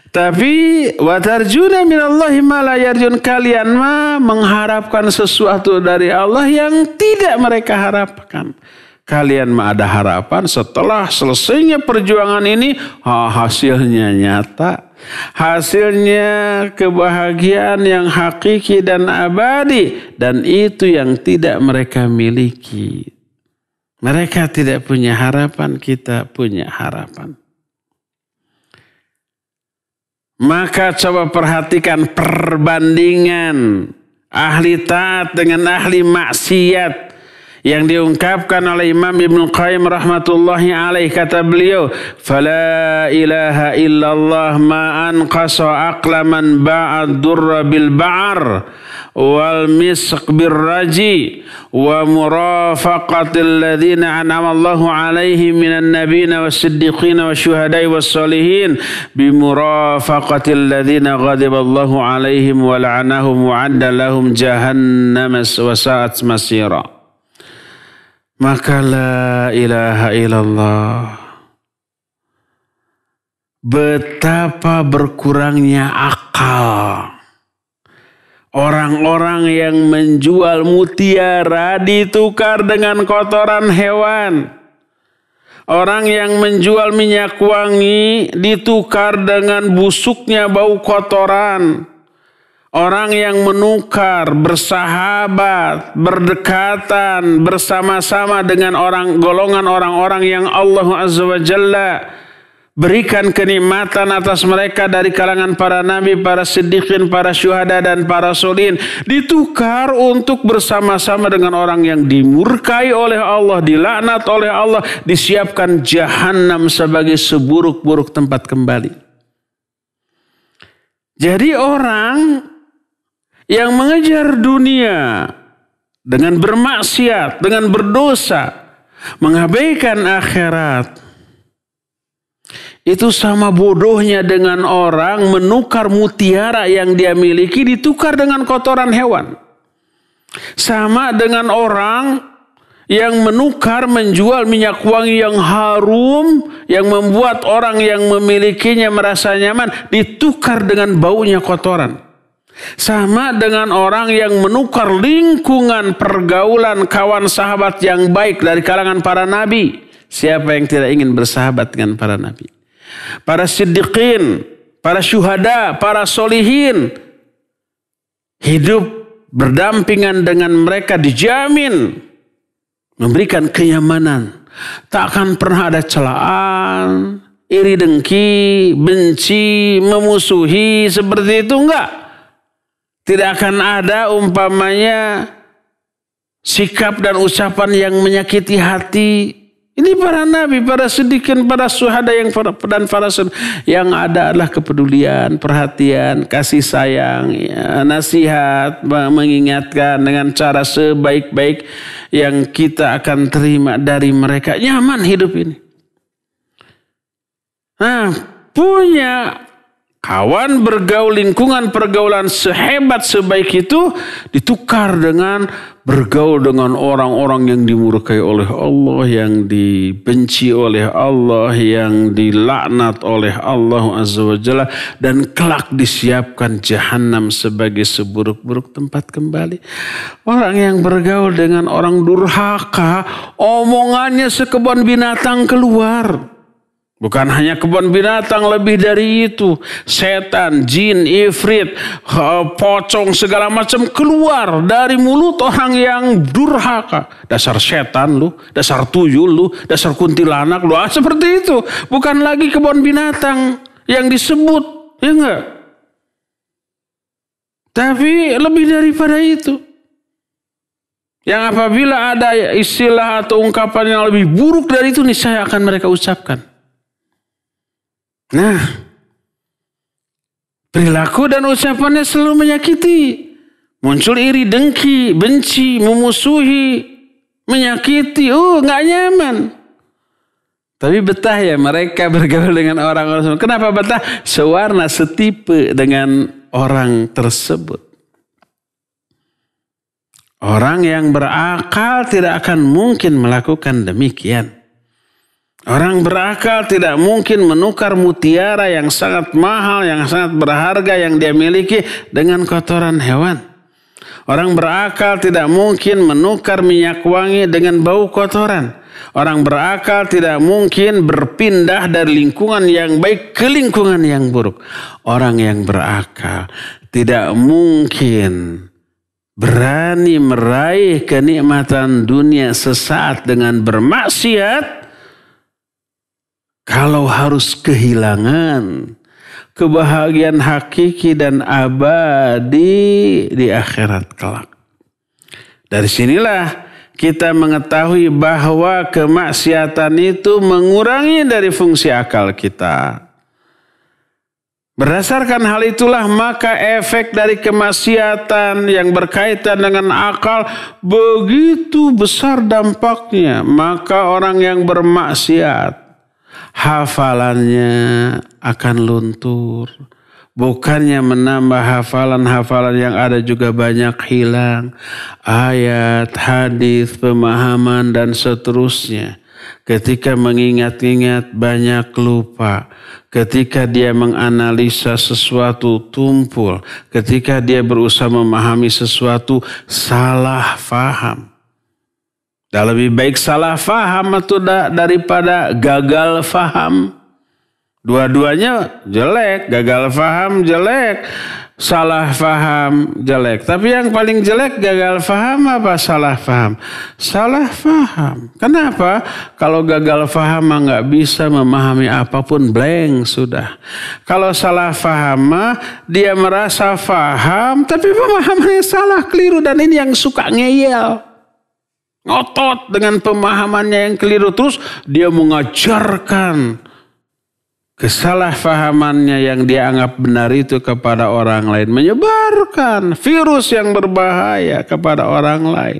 Tapi watarjuna minallahi ma la yarjun, kalian mah mengharapkan sesuatu dari Allah yang tidak mereka harapkan. Kalian mah ada harapan setelah selesainya perjuangan ini hasilnya nyata. Hasilnya kebahagiaan yang hakiki dan abadi, dan itu yang tidak mereka miliki. Mereka tidak punya harapan, kita punya harapan. Maka coba perhatikan perbandingan ahli taat dengan ahli maksiat yang diungkapkan oleh Imam Ibnu Qayyim rahmatullahi alaih. Kata beliau, fala ilaha illallah ma anqasa aqla man ba'ad durra bil ba'ar wal misq bir raji wa murafaqatil ladzina an'ama Allahu alaihim minan nabiyina was-siddiqina wasyuhada'i was-solihin bi murafaqatil ladzina ghadiba Allahu alaihim wa la'anahum wa 'adda lahum jahannam wa sa'at masira. Maka la ilaha illallah, betapa berkurangnya akal orang-orang yang menjual mutiara ditukar dengan kotoran hewan. Orang yang menjual minyak wangi ditukar dengan busuknya bau kotoran. Orang yang menukar, bersahabat, berdekatan, bersama-sama dengan golongan orang-orang yang Allah Azza wa Jalla berikan kenikmatan atas mereka dari kalangan para nabi, para siddiqin, para syuhada, dan para solihin, ditukar untuk bersama-sama dengan orang yang dimurkai oleh Allah, dilaknat oleh Allah, disiapkan jahanam sebagai seburuk-buruk tempat kembali. Jadi orang yang mengejar dunia dengan bermaksiat, dengan berdosa, mengabaikan akhirat, itu sama bodohnya dengan orang menukar mutiara yang dia miliki ditukar dengan kotoran hewan. Sama dengan orang yang menukar, menjual minyak wangi yang harum, yang membuat orang yang memilikinya merasa nyaman, ditukar dengan baunya kotoran. Sama dengan orang yang menukar lingkungan pergaulan kawan sahabat yang baik dari kalangan para nabi. Siapa yang tidak ingin bersahabat dengan para nabi? Para siddiqin, para syuhada, para solihin. Hidup berdampingan dengan mereka dijamin memberikan kenyamanan. Tak akan pernah ada celaan, iri dengki, benci, memusuhi, seperti itu enggak. Tidak akan ada umpamanya sikap dan ucapan yang menyakiti hati. Ini para nabi, para siddiqin, para syuhada dan para yang ada adalah kepedulian, perhatian, kasih sayang, ya, nasihat, mengingatkan dengan cara sebaik-baik yang kita akan terima dari mereka. Nyaman hidup ini. Nah, punya Kawan bergaul, lingkungan pergaulan sehebat sebaik itu ditukar dengan bergaul dengan orang-orang yang dimurkai oleh Allah, yang dibenci oleh Allah, yang dilaknat oleh Allah Azza wa Jalla, dan kelak disiapkan jahanam sebagai seburuk-buruk tempat kembali. Orang yang bergaul dengan orang durhaka, omongannya sekebun binatang keluar. Bukan hanya kebun binatang, lebih dari itu. Setan, jin, ifrit, pocong, segala macam keluar dari mulut orang yang durhaka. Dasar setan lu, dasar tuyul lu, dasar kuntilanak lu. Seperti itu. Bukan lagi kebun binatang yang disebut. Ya enggak? Tapi lebih daripada itu. Yang apabila ada istilah atau ungkapan yang lebih buruk dari itu, niscaya akan mereka ucapkan. Nah, perilaku dan ucapannya selalu menyakiti. Muncul iri, dengki, benci, memusuhi, menyakiti. Nggak nyaman. Tapi betah ya mereka bergaul dengan orang-orang. Kenapa betah? Sewarna, setipe dengan orang tersebut. Orang yang berakal tidak akan mungkin melakukan demikian. Orang berakal tidak mungkin menukar mutiara yang sangat mahal, yang sangat berharga yang dia miliki dengan kotoran hewan. Orang berakal tidak mungkin menukar minyak wangi dengan bau kotoran. Orang berakal tidak mungkin berpindah dari lingkungan yang baik ke lingkungan yang buruk. Orang yang berakal tidak mungkin berani meraih kenikmatan dunia sesaat dengan bermaksiat, kalau harus kehilangan kebahagiaan hakiki dan abadi di akhirat kelak. Dari sinilah kita mengetahui bahwa kemaksiatan itu mengurangi dari fungsi akal kita. Berdasarkan hal itulah maka efek dari kemaksiatan yang berkaitan dengan akal begitu besar dampaknya. Maka orang yang bermaksiat, hafalannya akan luntur. Bukannya menambah hafalan-hafalan yang ada juga banyak hilang. Ayat, hadis, pemahaman dan seterusnya. Ketika mengingat-ingat banyak lupa. Ketika dia menganalisa sesuatu tumpul. Ketika dia berusaha memahami sesuatu salah faham. Dan lebih baik salah faham itu daripada gagal faham. Dua-duanya jelek. Gagal faham jelek. Salah faham jelek. Tapi yang paling jelek gagal faham apa salah faham? Salah faham. Kenapa? Kalau gagal faham nggak bisa memahami apapun, blank sudah. Kalau salah faham dia merasa faham tapi pemahamannya salah, keliru, dan ini yang suka ngeyel. Ngotot dengan pemahamannya yang keliru. Terus dia mengajarkan kesalahpahamannya yang dia anggap benar itu kepada orang lain. Menyebarkan virus yang berbahaya kepada orang lain.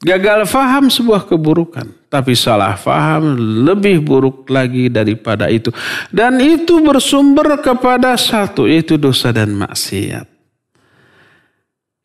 Gagal faham sebuah keburukan. Tapi salah faham lebih buruk lagi daripada itu. Dan itu bersumber kepada satu, yaitu dosa dan maksiat.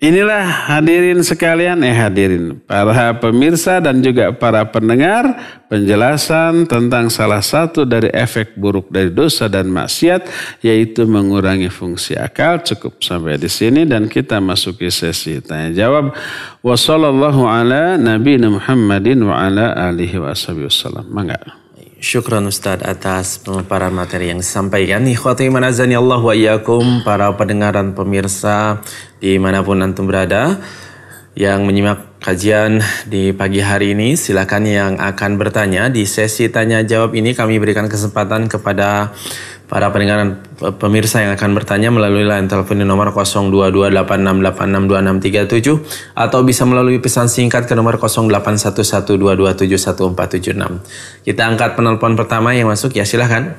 Inilah hadirin sekalian, hadirin para pemirsa dan juga para pendengar, penjelasan tentang salah satu dari efek buruk dari dosa dan maksiat, yaitu mengurangi fungsi akal. Cukup sampai di sini dan kita masuki sesi tanya jawab. Wassallallahu ala nabiyina Muhammadin wa ala alihi wasallam. Mangga. Syukran Ustadz atas pemaparan materi yang disampaikan. Ikhwati iman azani Allah wa iyyakum, para pendengar dan pemirsa dimanapun antum berada yang menyimak kajian di pagi hari ini. Silakan yang akan bertanya di sesi tanya jawab ini, kami berikan kesempatan kepada para pendengar dan pemirsa yang akan bertanya melalui line telepon di nomor 0228686267 atau bisa melalui pesan singkat ke nomor 081122714776. Kita angkat penelpon pertama yang masuk, ya silahkan.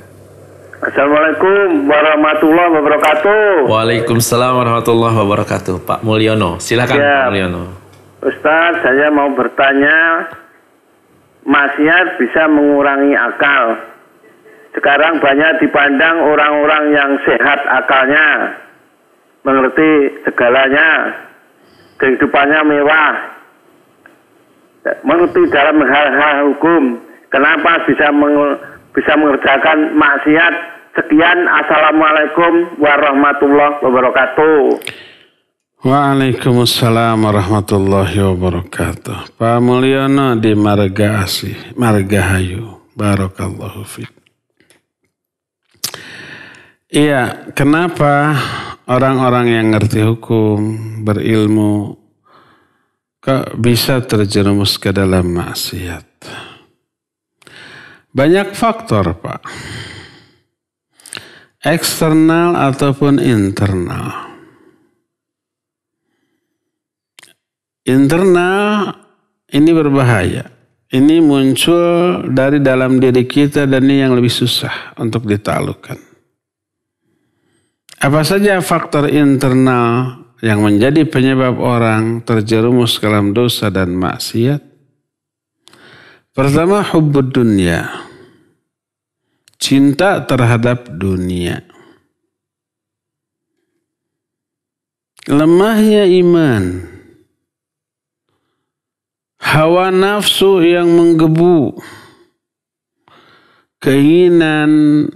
Assalamualaikum warahmatullahi wabarakatuh. Waalaikumsalam warahmatullahi wabarakatuh. Pak Mulyono, silahkan ya, Pak Mulyono. Ustaz, saya mau bertanya, maksiat bisa mengurangi akal. sekarang banyak dipandang orang-orang yang sehat akalnya, mengerti segalanya, kehidupannya mewah, mengerti dalam hal-hal hukum. Kenapa bisa mengerjakan maksiat? Sekian, assalamualaikum warahmatullahi wabarakatuh. Waalaikumsalam warahmatullahi wabarakatuh. Pak Mulyono di Marga Asih, Margahayu. Barakallahu fiik. Iya, kenapa orang-orang yang ngerti hukum, berilmu, kok bisa terjerumus ke dalam maksiat? Banyak faktor, Pak. Eksternal ataupun internal. Internal ini berbahaya. Ini muncul dari dalam diri kita dan ini yang lebih susah untuk ditaklukkan. Apa saja faktor internal yang menjadi penyebab orang terjerumus ke dalam dosa dan maksiat? Pertama, hubbud dunya. Cinta terhadap dunia. Lemahnya iman. Hawa nafsu yang menggebu, keinginan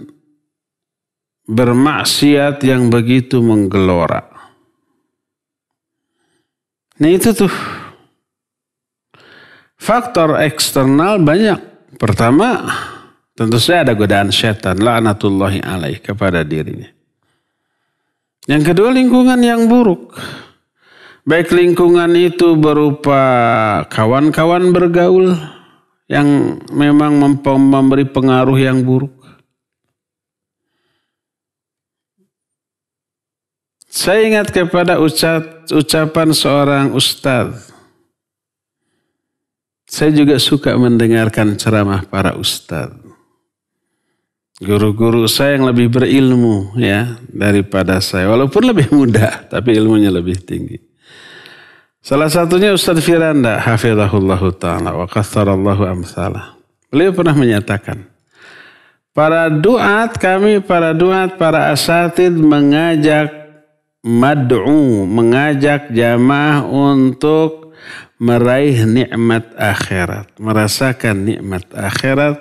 bermaksiat yang begitu menggelora. Nah itu tuh. Faktor eksternal banyak. Pertama, tentu saja ada godaan syaitan, laknatullahi alaih kepada dirinya. Yang kedua, lingkungan yang buruk. Baik lingkungan itu berupa kawan-kawan bergaul yang memang memberi pengaruh yang buruk. Saya ingat kepada ucapan seorang ustaz. Saya juga suka mendengarkan ceramah para ustaz. Guru-guru saya yang lebih berilmu ya daripada saya. Walaupun lebih muda, tapi ilmunya lebih tinggi. Salah satunya Ustaz Firanda, hafizahullahu ta'ala, wa katsarallahu amsalah. Beliau pernah menyatakan, para duat, para asatid mengajak mengajak jamaah untuk meraih nikmat akhirat, merasakan nikmat akhirat.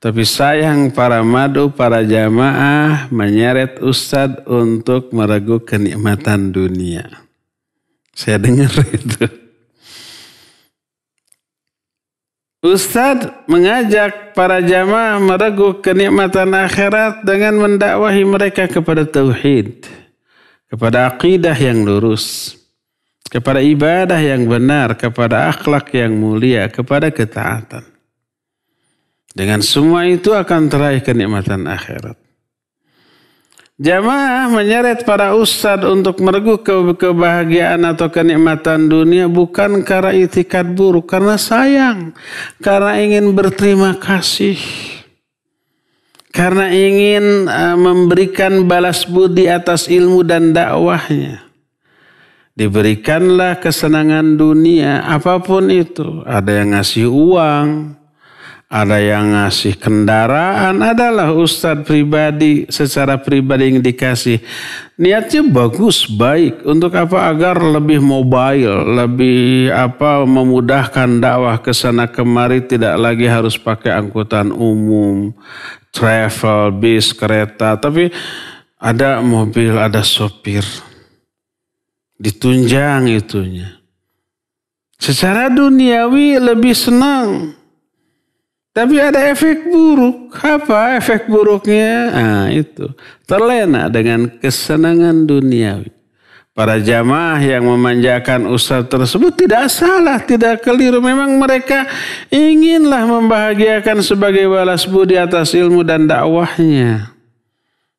Tapi sayang para jamaah menyeret Ustaz untuk meragukan kenikmatan dunia. Saya dengar itu. Ustaz mengajak para jamaah meragukan kenikmatan akhirat dengan mendakwahi mereka kepada tauhid, kepada akidah yang lurus, kepada ibadah yang benar, kepada akhlak yang mulia, kepada ketaatan. Dengan semua itu akan teraih kenikmatan akhirat. Jamaah menyeret para ustadz untuk meregu kebahagiaan atau kenikmatan dunia bukan karena itikad buruk, karena sayang, karena ingin berterima kasih, karena ingin memberikan balas budi atas ilmu dan dakwahnya. Diberikanlah kesenangan dunia apapun itu. Ada yang ngasih uang, ada yang ngasih kendaraan, adalah ustadz pribadi, secara pribadi yang dikasih. Niatnya bagus, baik. Untuk apa? Agar lebih mobile, lebih memudahkan dakwah ke sana kemari, tidak lagi harus pakai angkutan umum, travel, bis, kereta. Tapi ada mobil, ada sopir. Ditunjang itunya. Secara duniawi lebih senang. Tapi ada efek buruk. Apa efek buruknya? Itu. Terlena dengan kesenangan duniawi. Para jamaah yang memanjakan ustaz tersebut tidak salah, tidak keliru. Memang mereka inginlah membahagiakan sebagai balas budi atas ilmu dan dakwahnya.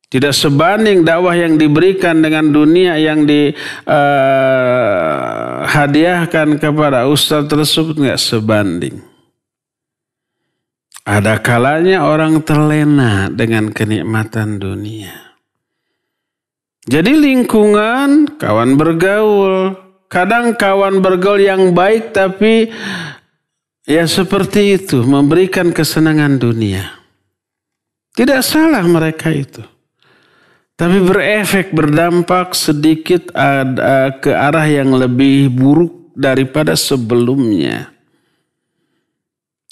Tidak sebanding dakwah yang diberikan dengan dunia yang dihadiahkan kepada ustaz tersebut, tidak sebanding. Ada kalanya orang terlena dengan kenikmatan dunia. Jadi lingkungan, kawan bergaul. Kadang kawan bergaul yang baik tapi ya seperti itu, memberikan kesenangan dunia. Tidak salah mereka itu. Tapi berefek, berdampak sedikit ke arah yang lebih buruk daripada sebelumnya.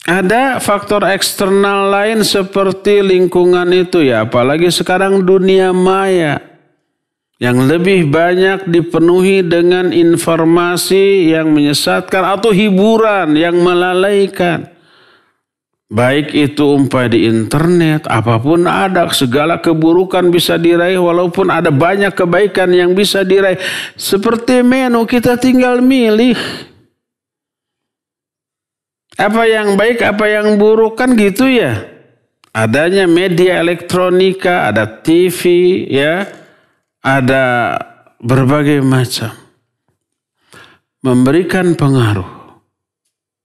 Ada faktor eksternal lain seperti lingkungan itu ya. Apalagi sekarang dunia maya. Yang lebih banyak dipenuhi dengan informasi yang menyesatkan atau hiburan yang melalaikan. Baik itu umpah di internet, apapun ada, segala keburukan bisa diraih walaupun ada banyak kebaikan yang bisa diraih. Seperti menu, kita tinggal milih. Apa yang baik, apa yang buruk, kan gitu ya. Adanya media elektronika, ada TV, ya, ada berbagai macam. Memberikan pengaruh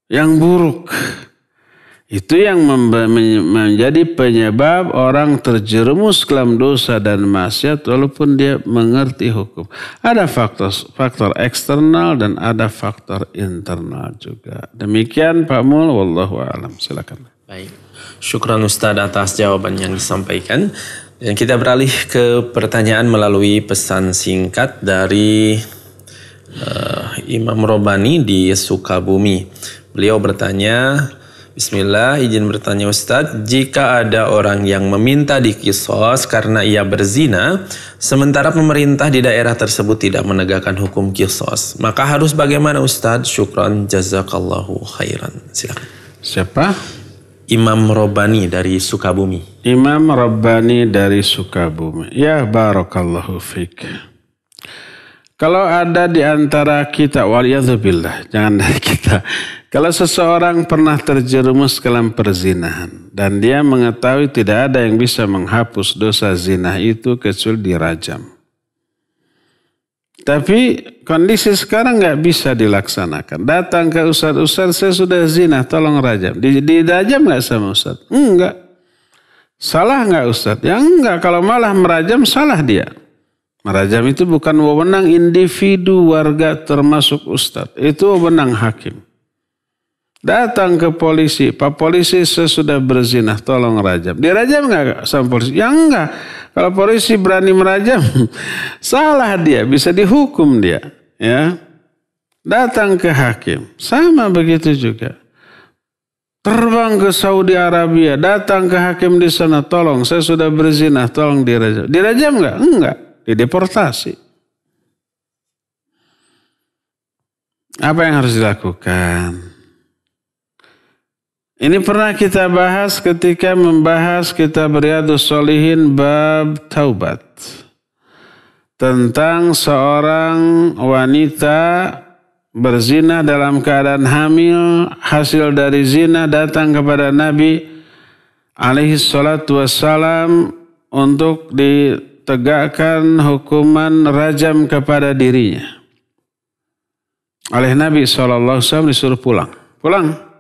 yang buruk. Itu yang menjadi penyebab orang terjerumus ke dalam dosa dan maksiat walaupun dia mengerti hukum. Ada faktor eksternal dan ada faktor internal juga. Demikian Pak Mul, wallahu a'lam. Silakan. Baik. Syukran Ustaz atas jawaban yang disampaikan. Dan kita beralih ke pertanyaan melalui pesan singkat dari Imam Robani di Sukabumi. Beliau bertanya, Bismillah, izin bertanya Ustadz, jika ada orang yang meminta diqisas karena ia berzina, sementara pemerintah di daerah tersebut tidak menegakkan hukum qisas, maka harus bagaimana Ustadz? Syukran, jazakallahu khairan. Silakan. Siapa? Imam Robani dari Sukabumi. Imam Robani dari Sukabumi. Ya, barakallahu fiik. Kalau ada di antara kita, waliyadzubillah, jangan dari kita. Kalau seseorang pernah terjerumus ke dalam perzinahan dan dia mengetahui tidak ada yang bisa menghapus dosa zina itu kecuali dirajam. Tapi kondisi sekarang nggak bisa dilaksanakan. Datang ke ustaz, saya sudah zina, tolong rajam. Dirajam nggak sama ustaz? Enggak. Salah nggak ustaz? Ya enggak. Kalau malah merajam, salah dia. Merajam itu bukan wewenang individu warga termasuk ustaz. Itu wewenang hakim. Datang ke polisi, Pak polisi saya sudah berzina, tolong rajam. Dirajam nggak sama polisi? Ya enggak. Kalau polisi berani merajam, salah dia, bisa dihukum dia. Ya, datang ke hakim, sama begitu juga. Terbang ke Saudi Arabia, datang ke hakim di sana, tolong saya sudah berzina, tolong dirajam. Dirajam nggak? Enggak, dideportasi. Apa yang harus dilakukan? Ini pernah kita bahas ketika membahas kitab Riyadhus Shalihin bab taubat. Tentang seorang wanita berzina dalam keadaan hamil, hasil dari zina datang kepada Nabi alaihi salatu wassalam untuk ditegakkan hukuman rajam kepada dirinya. Oleh Nabi SAW disuruh pulang. Pulang.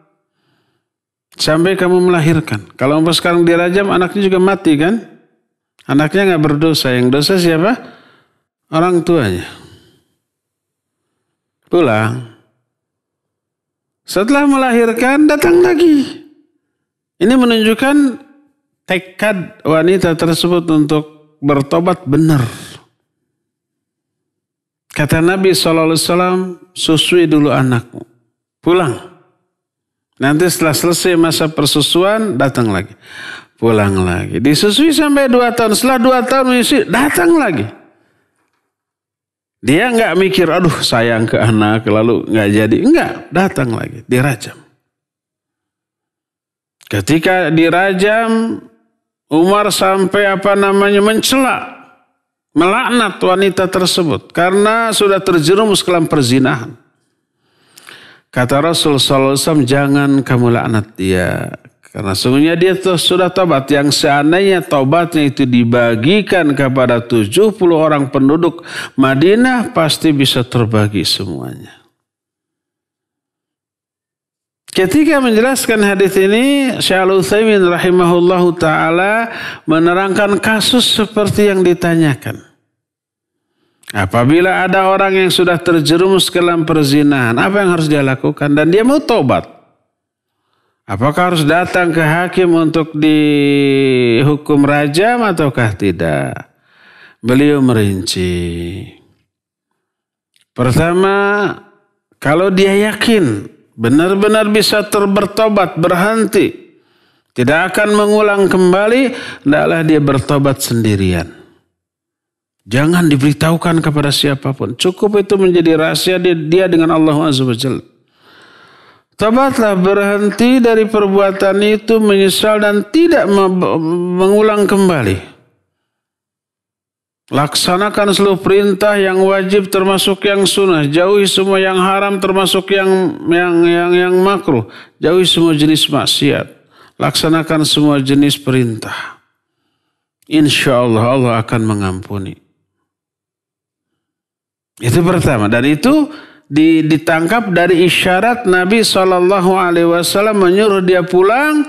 Sampai kamu melahirkan. Kalau sekarang dirajam, anaknya juga mati kan? Anaknya nggak berdosa. Yang dosa siapa? Orang tuanya. Pulang. Setelah melahirkan, datang lagi. Ini menunjukkan tekad wanita tersebut untuk bertobat benar. Kata Nabi SAW, susui dulu anakmu. Pulang. Nanti setelah selesai masa persusuan, datang lagi. Pulang lagi. Disusui sampai 2 tahun. Setelah 2 tahun menyusui, datang lagi. Dia nggak mikir, aduh sayang ke anak, lalu nggak jadi. Enggak, datang lagi. Dirajam. Ketika dirajam, Umar sampai mencela, melaknat wanita tersebut. Karena sudah terjerumus ke dalam perzinahan. Kata Rasul SAW, jangan kamu laknat dia. Karena sungguhnya dia sudah tobat. Yang seandainya tobatnya itu dibagikan kepada 70 orang penduduk Madinah, pasti bisa terbagi semuanya. Ketika menjelaskan hadis ini, Syekh Al-Utsaimin rahimahullahu ta'ala menerangkan kasus seperti yang ditanyakan. Apabila ada orang yang sudah terjerumus ke dalam perzinahan, apa yang harus dia lakukan? Dan dia mau tobat. Apakah harus datang ke hakim untuk dihukum rajam ataukah tidak? Beliau merinci. Pertama, kalau dia yakin benar-benar bisa bertobat, berhenti, tidak akan mengulang kembali, hendaklah dia bertobat sendirian. Jangan diberitahukan kepada siapapun. Cukup itu menjadi rahasia dia dengan Allah Azza wa Jalla. Tobatlah, berhenti dari perbuatan itu, menyesal dan tidak mengulang kembali. Laksanakan seluruh perintah yang wajib termasuk yang sunnah. Jauhi semua yang haram termasuk yang makruh. Jauhi semua jenis maksiat. Laksanakan semua jenis perintah. Insya Allah Allah akan mengampuni. Itu pertama. Dan itu ditangkap dari isyarat Nabi SAW menyuruh dia pulang.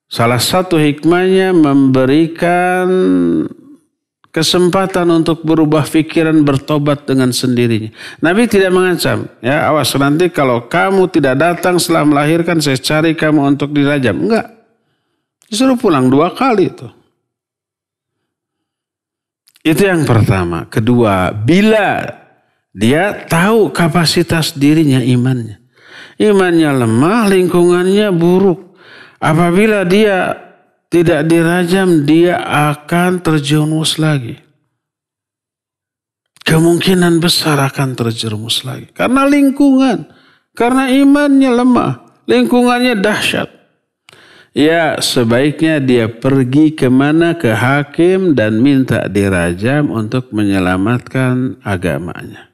Salah satu hikmahnya memberikan kesempatan untuk berubah pikiran, bertobat dengan sendirinya. Nabi tidak mengancam, ya awas nanti kalau kamu tidak datang setelah melahirkan saya cari kamu untuk dirajam. Enggak. Disuruh pulang 2 kali itu. Itu yang pertama. Kedua, bila dia tahu kapasitas dirinya, imannya. Imannya lemah, lingkungannya buruk. Apabila dia tidak dirajam, dia akan terjerumus lagi. Kemungkinan besar akan terjerumus lagi. Karena lingkungan. Karena imannya lemah. Lingkungannya dahsyat. Ya, sebaiknya dia pergi kemana? Ke hakim dan minta dirajam untuk menyelamatkan agamanya.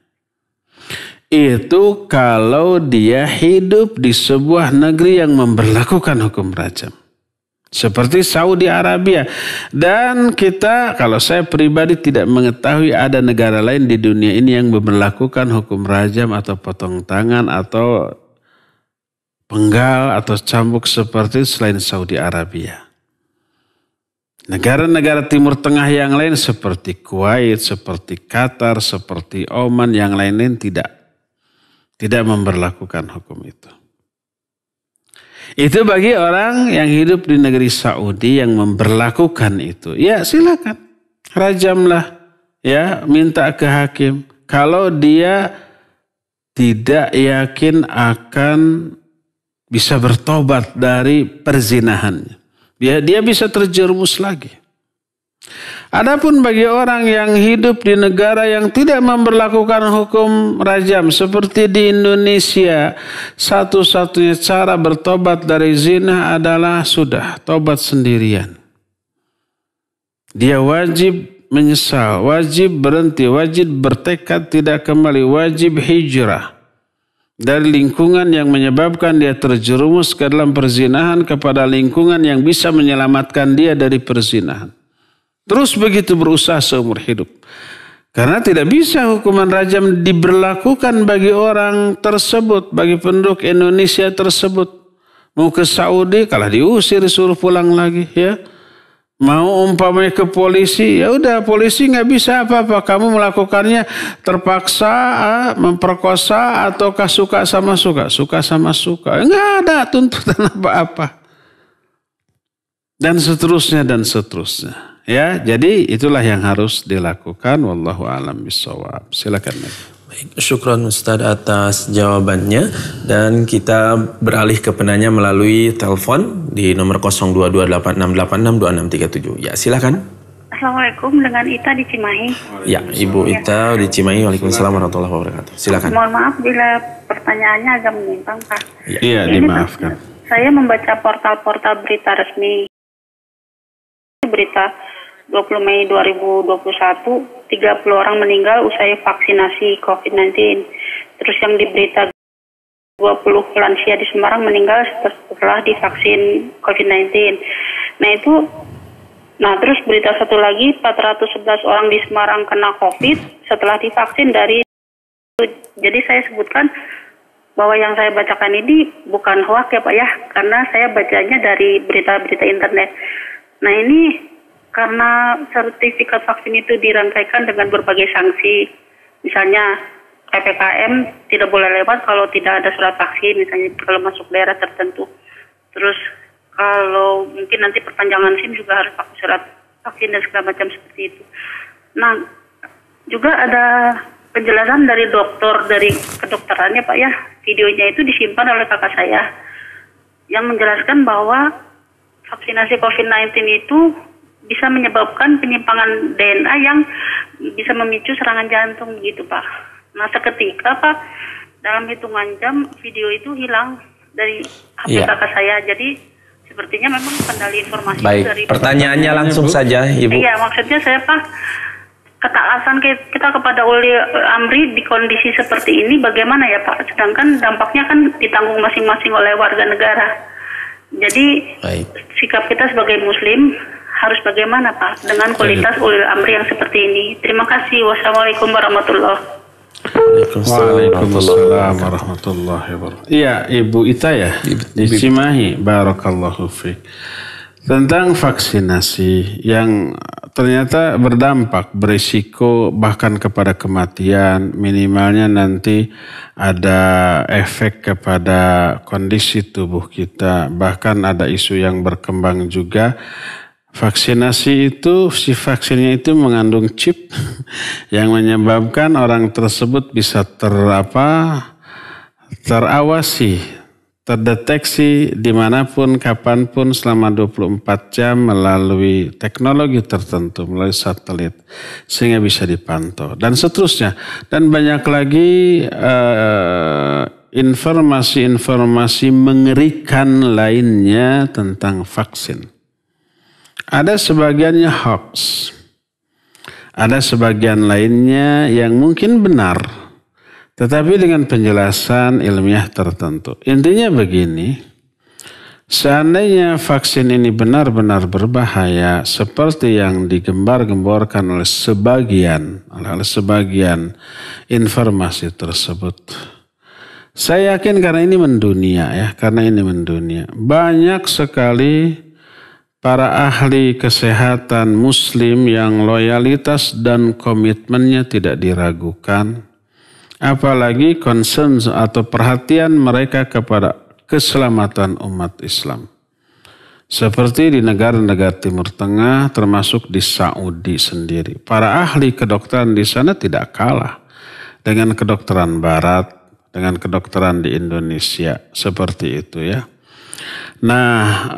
Itu kalau dia hidup di sebuah negeri yang memberlakukan hukum rajam. Seperti Saudi Arabia. Dan kita, kalau saya pribadi tidak mengetahui ada negara lain di dunia ini yang memberlakukan hukum rajam atau potong tangan atau penggal atau cambuk seperti selain Saudi Arabia. Negara-negara Timur Tengah yang lain seperti Kuwait, seperti Qatar, seperti Oman, yang lain-lain tidak memberlakukan hukum itu. Itu bagi orang yang hidup di negeri Saudi yang memberlakukan itu. Ya silakan, rajamlah, ya minta ke hakim. Kalau dia tidak yakin akan bisa bertobat dari perzinahannya, dia bisa terjerumus lagi. Adapun bagi orang yang hidup di negara yang tidak memberlakukan hukum rajam seperti di Indonesia, satu-satunya cara bertobat dari zina adalah sudah tobat sendirian. Dia wajib menyesal, wajib berhenti, wajib bertekad tidak kembali, wajib hijrah dari lingkungan yang menyebabkan dia terjerumus ke dalam perzinahan kepada lingkungan yang bisa menyelamatkan dia dari perzinahan. Terus begitu berusaha seumur hidup. Karena tidak bisa hukuman rajam diberlakukan bagi orang tersebut, bagi penduduk Indonesia tersebut. Mau ke Saudi, kalau diusir disuruh pulang lagi, ya. Mau umpamanya ke polisi, ya udah polisi nggak bisa apa-apa. Kamu melakukannya terpaksa, memperkosa ataukah suka sama suka, suka sama suka. Nggak ada tuntutan apa-apa. Dan seterusnya dan seterusnya. Ya, jadi itulah yang harus dilakukan. Wallahu a'lam bishawab. Silakan. Baik, syukron Ustadz atas jawabannya. Dan kita beralih ke penanya melalui telepon di nomor 0228686267. Ya, silakan. Assalamualaikum, dengan Ita di Cimahi. Ya, Ibu Ita di Cimahi. Waalaikumsalam warahmatullahi wabarakatuh. Silakan. Mohon maaf bila pertanyaannya agak menyimpang, Pak. Iya, dimaafkan. Saya membaca portal-portal berita resmi. Berita 20 Mei 2021, 30 orang meninggal usai vaksinasi COVID-19. Terus yang di berita 20 lansia di Semarang meninggal setelah divaksin COVID-19. Nah terus berita satu lagi, 411 orang di Semarang kena COVID setelah divaksin dari. Jadi saya sebutkan bahwa yang saya bacakan ini bukan hoax ya Pak ya, karena saya bacanya dari berita-berita internet. Nah ini karena sertifikat vaksin itu dirangkaikan dengan berbagai sanksi. Misalnya PPKM tidak boleh lewat kalau tidak ada surat vaksin, misalnya kalau masuk daerah tertentu. Terus kalau mungkin nanti perpanjangan SIM juga harus pakai surat vaksin dan segala macam seperti itu. Nah, juga ada penjelasan dari dokter, dari kedokterannya Pak ya, videonya itu disimpan oleh kakak saya yang menjelaskan bahwa vaksinasi COVID-19 itu bisa menyebabkan penyimpangan DNA yang bisa memicu serangan jantung gitu Pak. Nah seketika Pak, dalam hitungan jam video itu hilang dari HP kakak saya. Jadi sepertinya memang kendali informasi dari... Baik, pertanyaannya langsung saja Ibu. Iya, maksudnya saya Pak, ketaatan kita kepada Uli Amri di kondisi seperti ini bagaimana ya Pak? Sedangkan dampaknya kan ditanggung masing-masing oleh warga negara. Jadi sikap kita sebagai Muslim harus bagaimana Pak dengan kualitas Uli Amri yang seperti ini? Terima kasih. Wassalamualaikum warahmatullahi wabarakatuh. Waalaikumsalam warahmatullahi wabarakatuh. Iya, Ibu Ita ya, di Cimahi. Barakallahu fiik. Tentang vaksinasi yang ternyata berdampak, berisiko bahkan kepada kematian, minimalnya nanti ada efek kepada kondisi tubuh kita. Bahkan ada isu yang berkembang juga, vaksinasi itu, si vaksinnya itu mengandung chip yang menyebabkan orang tersebut bisa terawasi, terdeteksi dimanapun, kapanpun selama 24 jam melalui teknologi tertentu, melalui satelit, sehingga bisa dipantau dan seterusnya. Dan banyak lagi informasi-informasi mengerikan lainnya tentang vaksin. Ada sebagiannya hoax, ada sebagian lainnya yang mungkin benar, tetapi dengan penjelasan ilmiah tertentu. Intinya begini, seandainya vaksin ini benar-benar berbahaya seperti yang digembar-gemborkan oleh sebagian informasi tersebut, saya yakin karena ini mendunia. Banyak sekali para ahli kesehatan Muslim yang loyalitas dan komitmennya tidak diragukan. Apalagi concern atau perhatian mereka kepada keselamatan umat Islam. Seperti di negara-negara Timur Tengah, termasuk di Saudi sendiri. Para ahli kedokteran di sana tidak kalah dengan kedokteran Barat, dengan kedokteran di Indonesia. Seperti itu ya. Nah,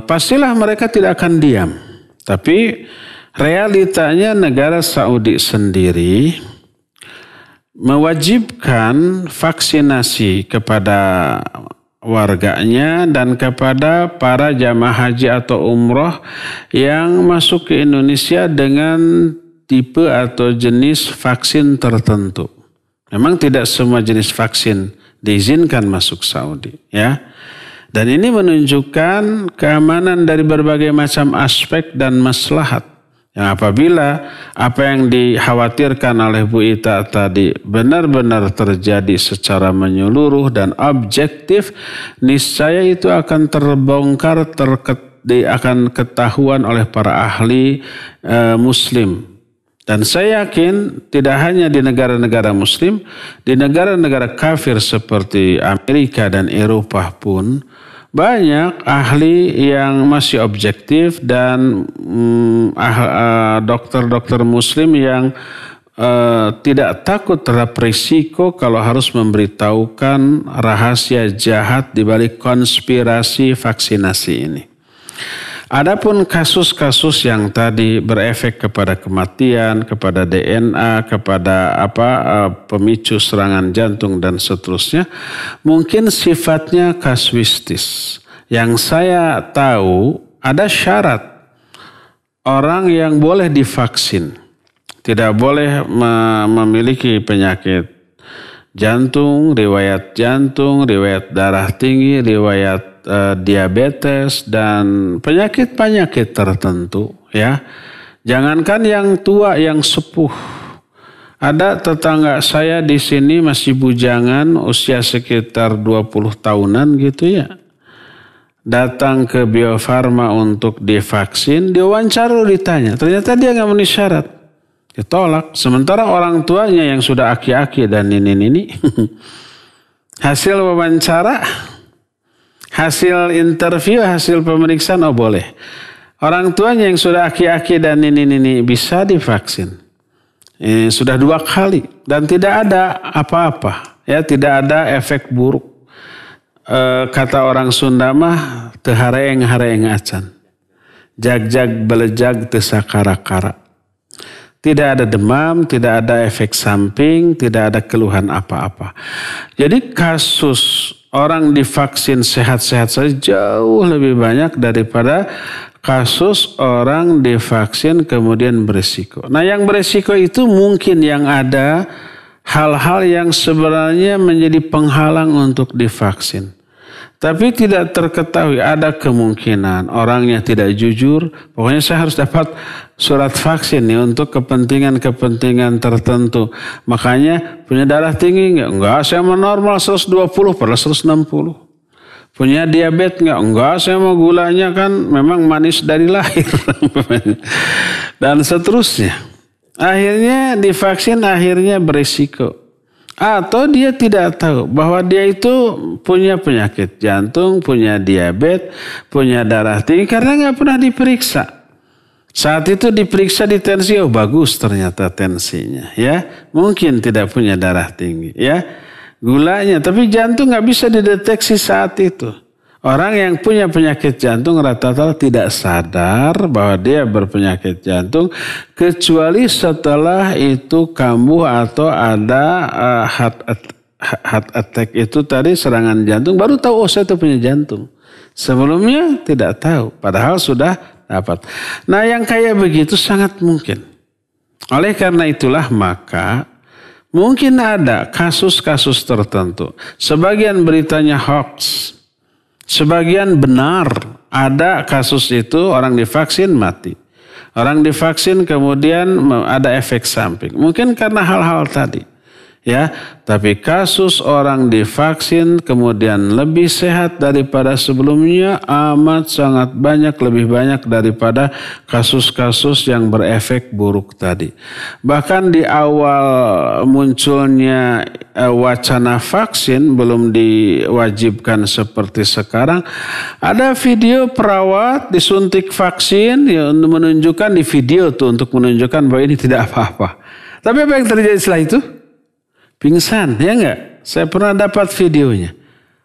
pastilah mereka tidak akan diam. Tapi realitanya negara Saudi sendiri mewajibkan vaksinasi kepada warganya dan kepada para jamaah haji atau umroh yang masuk ke Indonesia dengan tipe atau jenis vaksin tertentu. Memang tidak semua jenis vaksin diizinkan masuk Saudi, ya. Dan ini menunjukkan keamanan dari berbagai macam aspek dan maslahat. Yang apabila apa yang dikhawatirkan oleh Bu Ita tadi benar-benar terjadi secara menyeluruh dan objektif, niscaya itu akan terbongkar, akan ketahuan oleh para ahli Muslim. Dan saya yakin tidak hanya di negara-negara Muslim, di negara-negara kafir seperti Amerika dan Eropa pun banyak ahli yang masih objektif dan dokter-dokter Muslim yang tidak takut terhadap risiko kalau harus memberitahukan rahasia jahat di balik konspirasi vaksinasi ini. Adapun kasus-kasus yang tadi berefek kepada kematian, kepada DNA, kepada pemicu serangan jantung dan seterusnya, mungkin sifatnya kasuistis. Yang saya tahu ada syarat orang yang boleh divaksin, tidak boleh memiliki penyakit jantung, riwayat darah tinggi, riwayat diabetes dan penyakit-penyakit tertentu ya. Jangankan yang tua, yang sepuh. Ada tetangga saya di sini masih bujangan, usia sekitar 20 tahunan gitu ya. Datang ke Bio Farma untuk divaksin, diwawancara ditanya. Ternyata dia nggak memenuhi syarat. Ditolak. Sementara orang tuanya yang sudah aki-aki dan ini. Hasil wawancara, hasil interview, hasil pemeriksaan, oh boleh. Orang tuanya yang sudah aki-aki dan ini bisa divaksin. Sudah 2 kali dan tidak ada apa-apa, ya, tidak ada efek buruk. Kata orang Sunda mah teu hareeng acan. Jag-jag belejag teu sakara-kara. Tidak ada demam, tidak ada efek samping, tidak ada keluhan apa-apa. Jadi kasus orang divaksin sehat-sehat saja jauh lebih banyak daripada kasus orang divaksin kemudian berisiko. Nah, yang berisiko itu mungkin yang ada hal-hal yang sebenarnya menjadi penghalang untuk divaksin. Tapi tidak terketahui, ada kemungkinan orangnya tidak jujur. Pokoknya saya harus dapat surat vaksin nih untuk kepentingan tertentu. Makanya punya darah tinggi enggak? Enggak, saya mau normal 120 padahal 160. Punya diabetes enggak? Enggak, saya mau gulanya kan memang manis dari lahir. Dan seterusnya. Akhirnya divaksin akhirnya berisiko. Atau dia tidak tahu bahwa dia itu punya penyakit jantung, punya diabetes, punya darah tinggi karena nggak pernah diperiksa. Saat itu diperiksa di tensi, oh bagus ternyata tensinya, ya. Mungkin tidak punya darah tinggi, ya. Gulanya, tapi jantung nggak bisa dideteksi saat itu. Orang yang punya penyakit jantung rata-rata tidak sadar bahwa dia berpenyakit jantung kecuali setelah itu kambuh atau ada heart attack itu tadi, serangan jantung, baru tahu oh saya itu punya jantung. Sebelumnya tidak tahu, padahal sudah dapat. Nah, yang kayak begitu sangat mungkin. Oleh karena itulah maka mungkin ada kasus-kasus tertentu. Sebagian beritanya hoax. Sebagian benar, ada kasus itu orang divaksin mati. Orang divaksin kemudian ada efek samping. Mungkin karena hal-hal tadi. Ya, tapi kasus orang divaksin kemudian lebih sehat daripada sebelumnya amat sangat banyak, lebih banyak daripada kasus-kasus yang berefek buruk tadi. Bahkan di awal munculnya wacana vaksin, belum diwajibkan seperti sekarang, ada video perawat disuntik vaksin ya, menunjukkan di video tuh untuk menunjukkan bahwa ini tidak apa-apa. Tapi apa yang terjadi setelah itu? Pingsan, ya enggak? Saya pernah dapat videonya.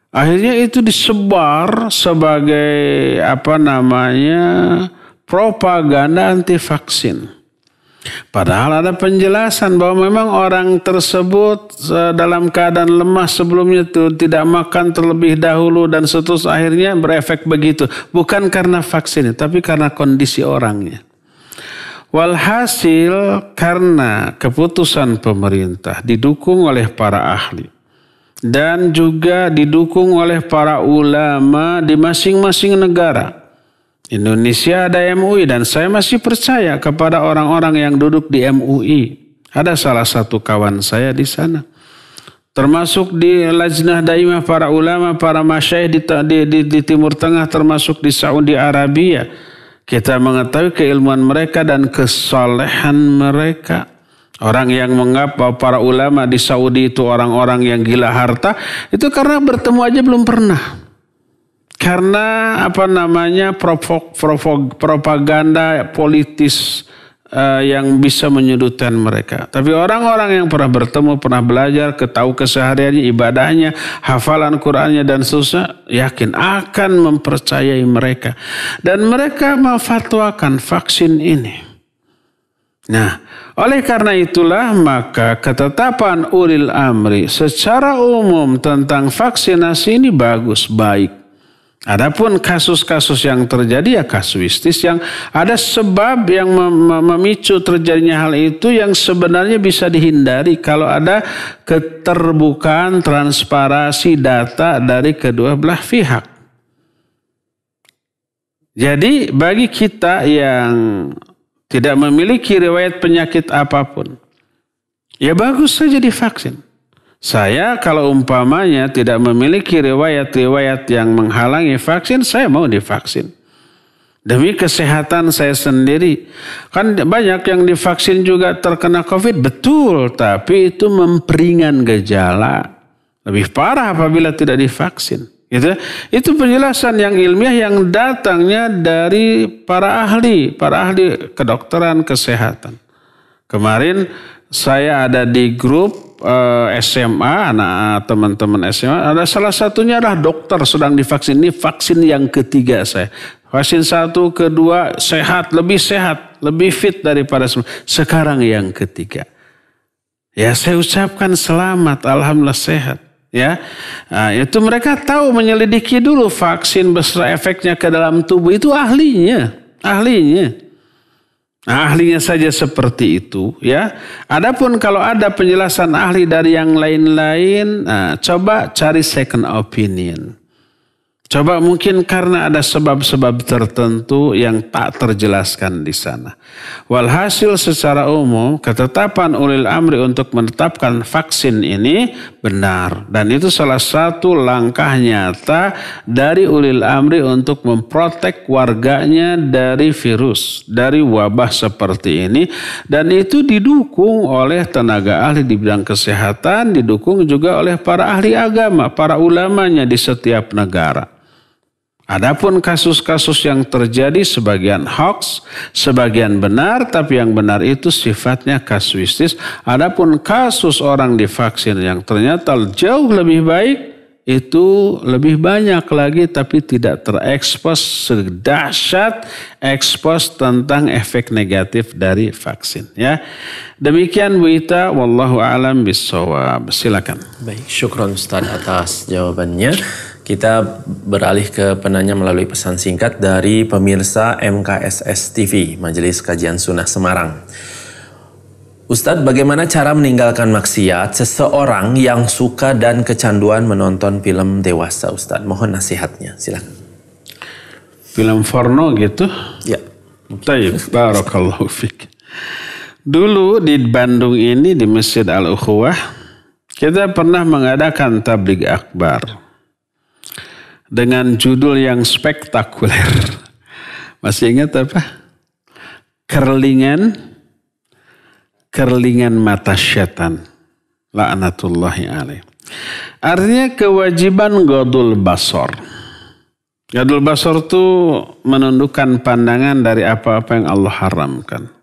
Akhirnya itu disebar sebagai propaganda anti vaksin. Padahal ada penjelasan bahwa memang orang tersebut dalam keadaan lemah sebelumnya itu tidak makan terlebih dahulu dan seterusnya akhirnya berefek begitu. Bukan karena vaksinnya, tapi karena kondisi orangnya. Walhasil karena keputusan pemerintah didukung oleh para ahli dan juga didukung oleh para ulama di masing-masing negara. Indonesia ada MUI dan saya masih percaya kepada orang-orang yang duduk di MUI. Ada salah satu kawan saya di sana. Termasuk di Lajnah Daimah para ulama, para masyayikh di Timur Tengah, termasuk di Saudi Arabia. Kita mengetahui keilmuan mereka dan kesalehan mereka. Orang yang menganggap bahwa para ulama di Saudi itu orang-orang yang gila harta, itu karena bertemu aja belum pernah. Karena propaganda politis yang bisa menyudutkan mereka. Tapi orang-orang yang pernah bertemu, pernah belajar, ketahui kesehariannya, ibadahnya, hafalan Qur'annya dan seterusnya, yakin akan mempercayai mereka. Dan mereka memfatwakan vaksin ini. Nah, oleh karena itulah maka ketetapan ulil amri secara umum tentang vaksinasi ini bagus, baik. Adapun kasus-kasus yang terjadi ya kasuistis yang ada sebab yang memicu terjadinya hal itu yang sebenarnya bisa dihindari kalau ada keterbukaan transparansi data dari kedua belah pihak. Jadi bagi kita yang tidak memiliki riwayat penyakit apapun, ya bagus saja divaksin. Saya kalau umpamanya tidak memiliki riwayat-riwayat yang menghalangi vaksin, saya mau divaksin. Demi kesehatan saya sendiri. Kan banyak yang divaksin juga terkena COVID, betul. Tapi itu memperingan gejala. Lebih parah apabila tidak divaksin. Gitu. Itu penjelasan yang ilmiah yang datangnya dari para ahli kedokteran kesehatan. Kemarin saya ada di grup SMA, anak teman-teman SMA, ada salah satunya adalah dokter sedang divaksin. Ini vaksin yang ketiga saya. Vaksin 1, kedua sehat, lebih fit daripada semua. Sekarang yang ketiga. Ya saya ucapkan selamat, alhamdulillah sehat. Ya, nah, itu mereka tahu menyelidiki dulu vaksin beserta efeknya ke dalam tubuh itu ahlinya. Nah, ahlinya saja seperti itu, ya. Adapun kalau ada penjelasan ahli dari yang lain-lain, nah, coba cari second opinion. Coba mungkin karena ada sebab-sebab tertentu yang tak terjelaskan di sana. Walhasil secara umum ketetapan ulil amri untuk menetapkan vaksin ini benar. Dan itu salah satu langkah nyata dari ulil amri untuk memprotek warganya dari virus, dari wabah seperti ini. Dan itu didukung oleh tenaga ahli di bidang kesehatan, didukung juga oleh para ahli agama, para ulamanya di setiap negara. Adapun kasus-kasus yang terjadi sebagian hoax, sebagian benar, tapi yang benar itu sifatnya kasuistis. Adapun kasus orang divaksin yang ternyata jauh lebih baik, itu lebih banyak lagi tapi tidak terekspos sedahsyat ekspos tentang efek negatif dari vaksin. Ya, demikian Bu Ita, wallahu a'lam bishawab. Silakan. Baik, syukron Ustaz atas jawabannya. Kita beralih ke penanya melalui pesan singkat dari pemirsa MKSS TV, Majelis Kajian Sunnah Semarang. Ustadz, bagaimana cara meninggalkan maksiat seseorang yang suka dan kecanduan menonton film dewasa, Ustadz? Mohon nasihatnya, silakan. Film porno gitu? Ya. Baik, barakallahu fiik. Dulu di Bandung ini di Masjid Al-Ukhuwah, kita pernah mengadakan tabligh akbar dengan judul yang spektakuler. Masih ingat apa? Kerlingan mata syaitan. La'natullahi alaih. Artinya kewajiban godul basor. Godul basor itu menundukkan pandangan dari apa-apa yang Allah haramkan.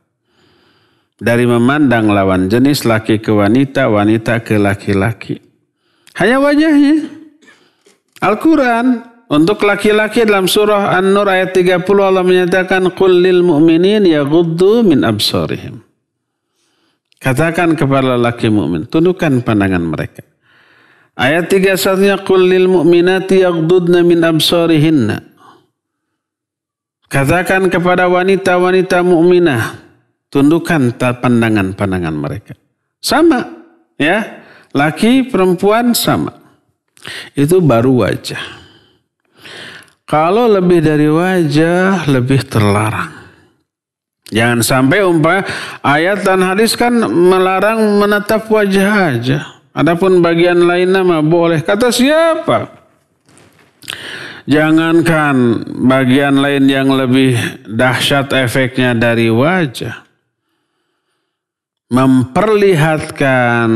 Dari memandang lawan jenis, laki ke wanita, wanita ke laki-laki. Hanya wajahnya. Al-Quran untuk laki-laki dalam surah An-Nur ayat 30 Allah menyatakan qul lil mu'minin yaghuddu min absarihim. Katakan kepada laki mukmin, tundukkan pandangan mereka. Ayat 31-nya qul lil mu'minati yaghuddna min absarihinna. Katakan kepada wanita-wanita mukminah, tundukkan pandangan-pandangan mereka. Sama, ya. Laki perempuan sama. Itu baru wajah. Kalau lebih dari wajah, lebih terlarang. Jangan sampai ayat dan hadis kan melarang menatap wajah aja. Adapun bagian lainnya mah boleh. Kata siapa? Jangankan bagian lain yang lebih dahsyat efeknya dari wajah. Memperlihatkan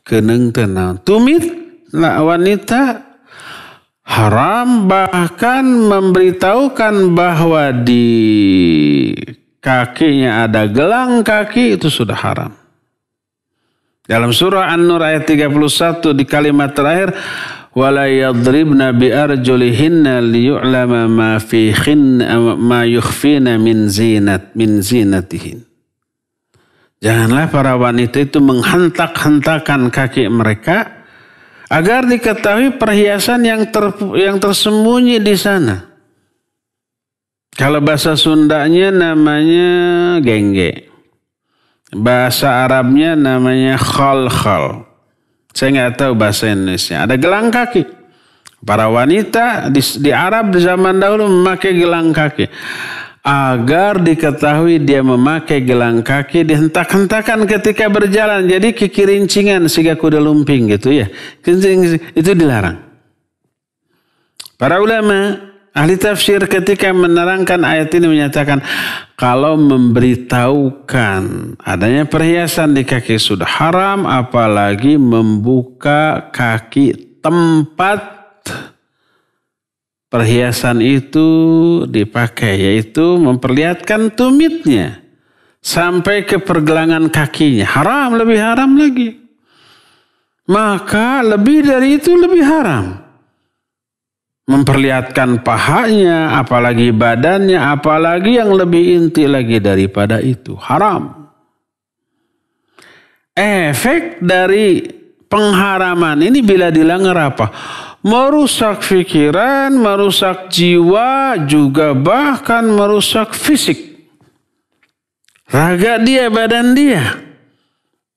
keneng tenang. Tumit wanita haram, bahkan memberitahukan bahwa di kakinya ada gelang kaki itu sudah haram. Dalam surah An-Nur ayat 31 di kalimat terakhir wala yadribna bi arjulihinna liyu'lama ma yukhfina min zinatihin. Janganlah para wanita itu menghentak-hentakan kaki mereka agar diketahui perhiasan yang tersembunyi di sana. Kalau bahasa Sundanya namanya gengge. Bahasa Arabnya namanya khal-khal. Saya nggak tahu bahasa Indonesia. Ada gelang kaki. Para wanita di Arab di zaman dahulu memakai gelang kaki. Agar diketahui dia memakai gelang kaki, dihentak-hentakan ketika berjalan. Jadi kikirincingan sehingga kuda lumping gitu ya. Itu dilarang. Para ulama ahli tafsir ketika menerangkan ayat ini menyatakan kalau memberitahukan adanya perhiasan di kaki sudah haram, apalagi membuka kaki tempat perhiasan itu dipakai, yaitu memperlihatkan tumitnya sampai ke pergelangan kakinya. Haram, lebih haram lagi. Maka lebih dari itu lebih haram. Memperlihatkan pahanya, apalagi badannya, apalagi yang lebih inti lagi daripada itu. Haram. Efek dari pengharaman ini bila dilanggar apa? Merusak pikiran, merusak jiwa, juga bahkan merusak fisik. Raga dia, badan dia.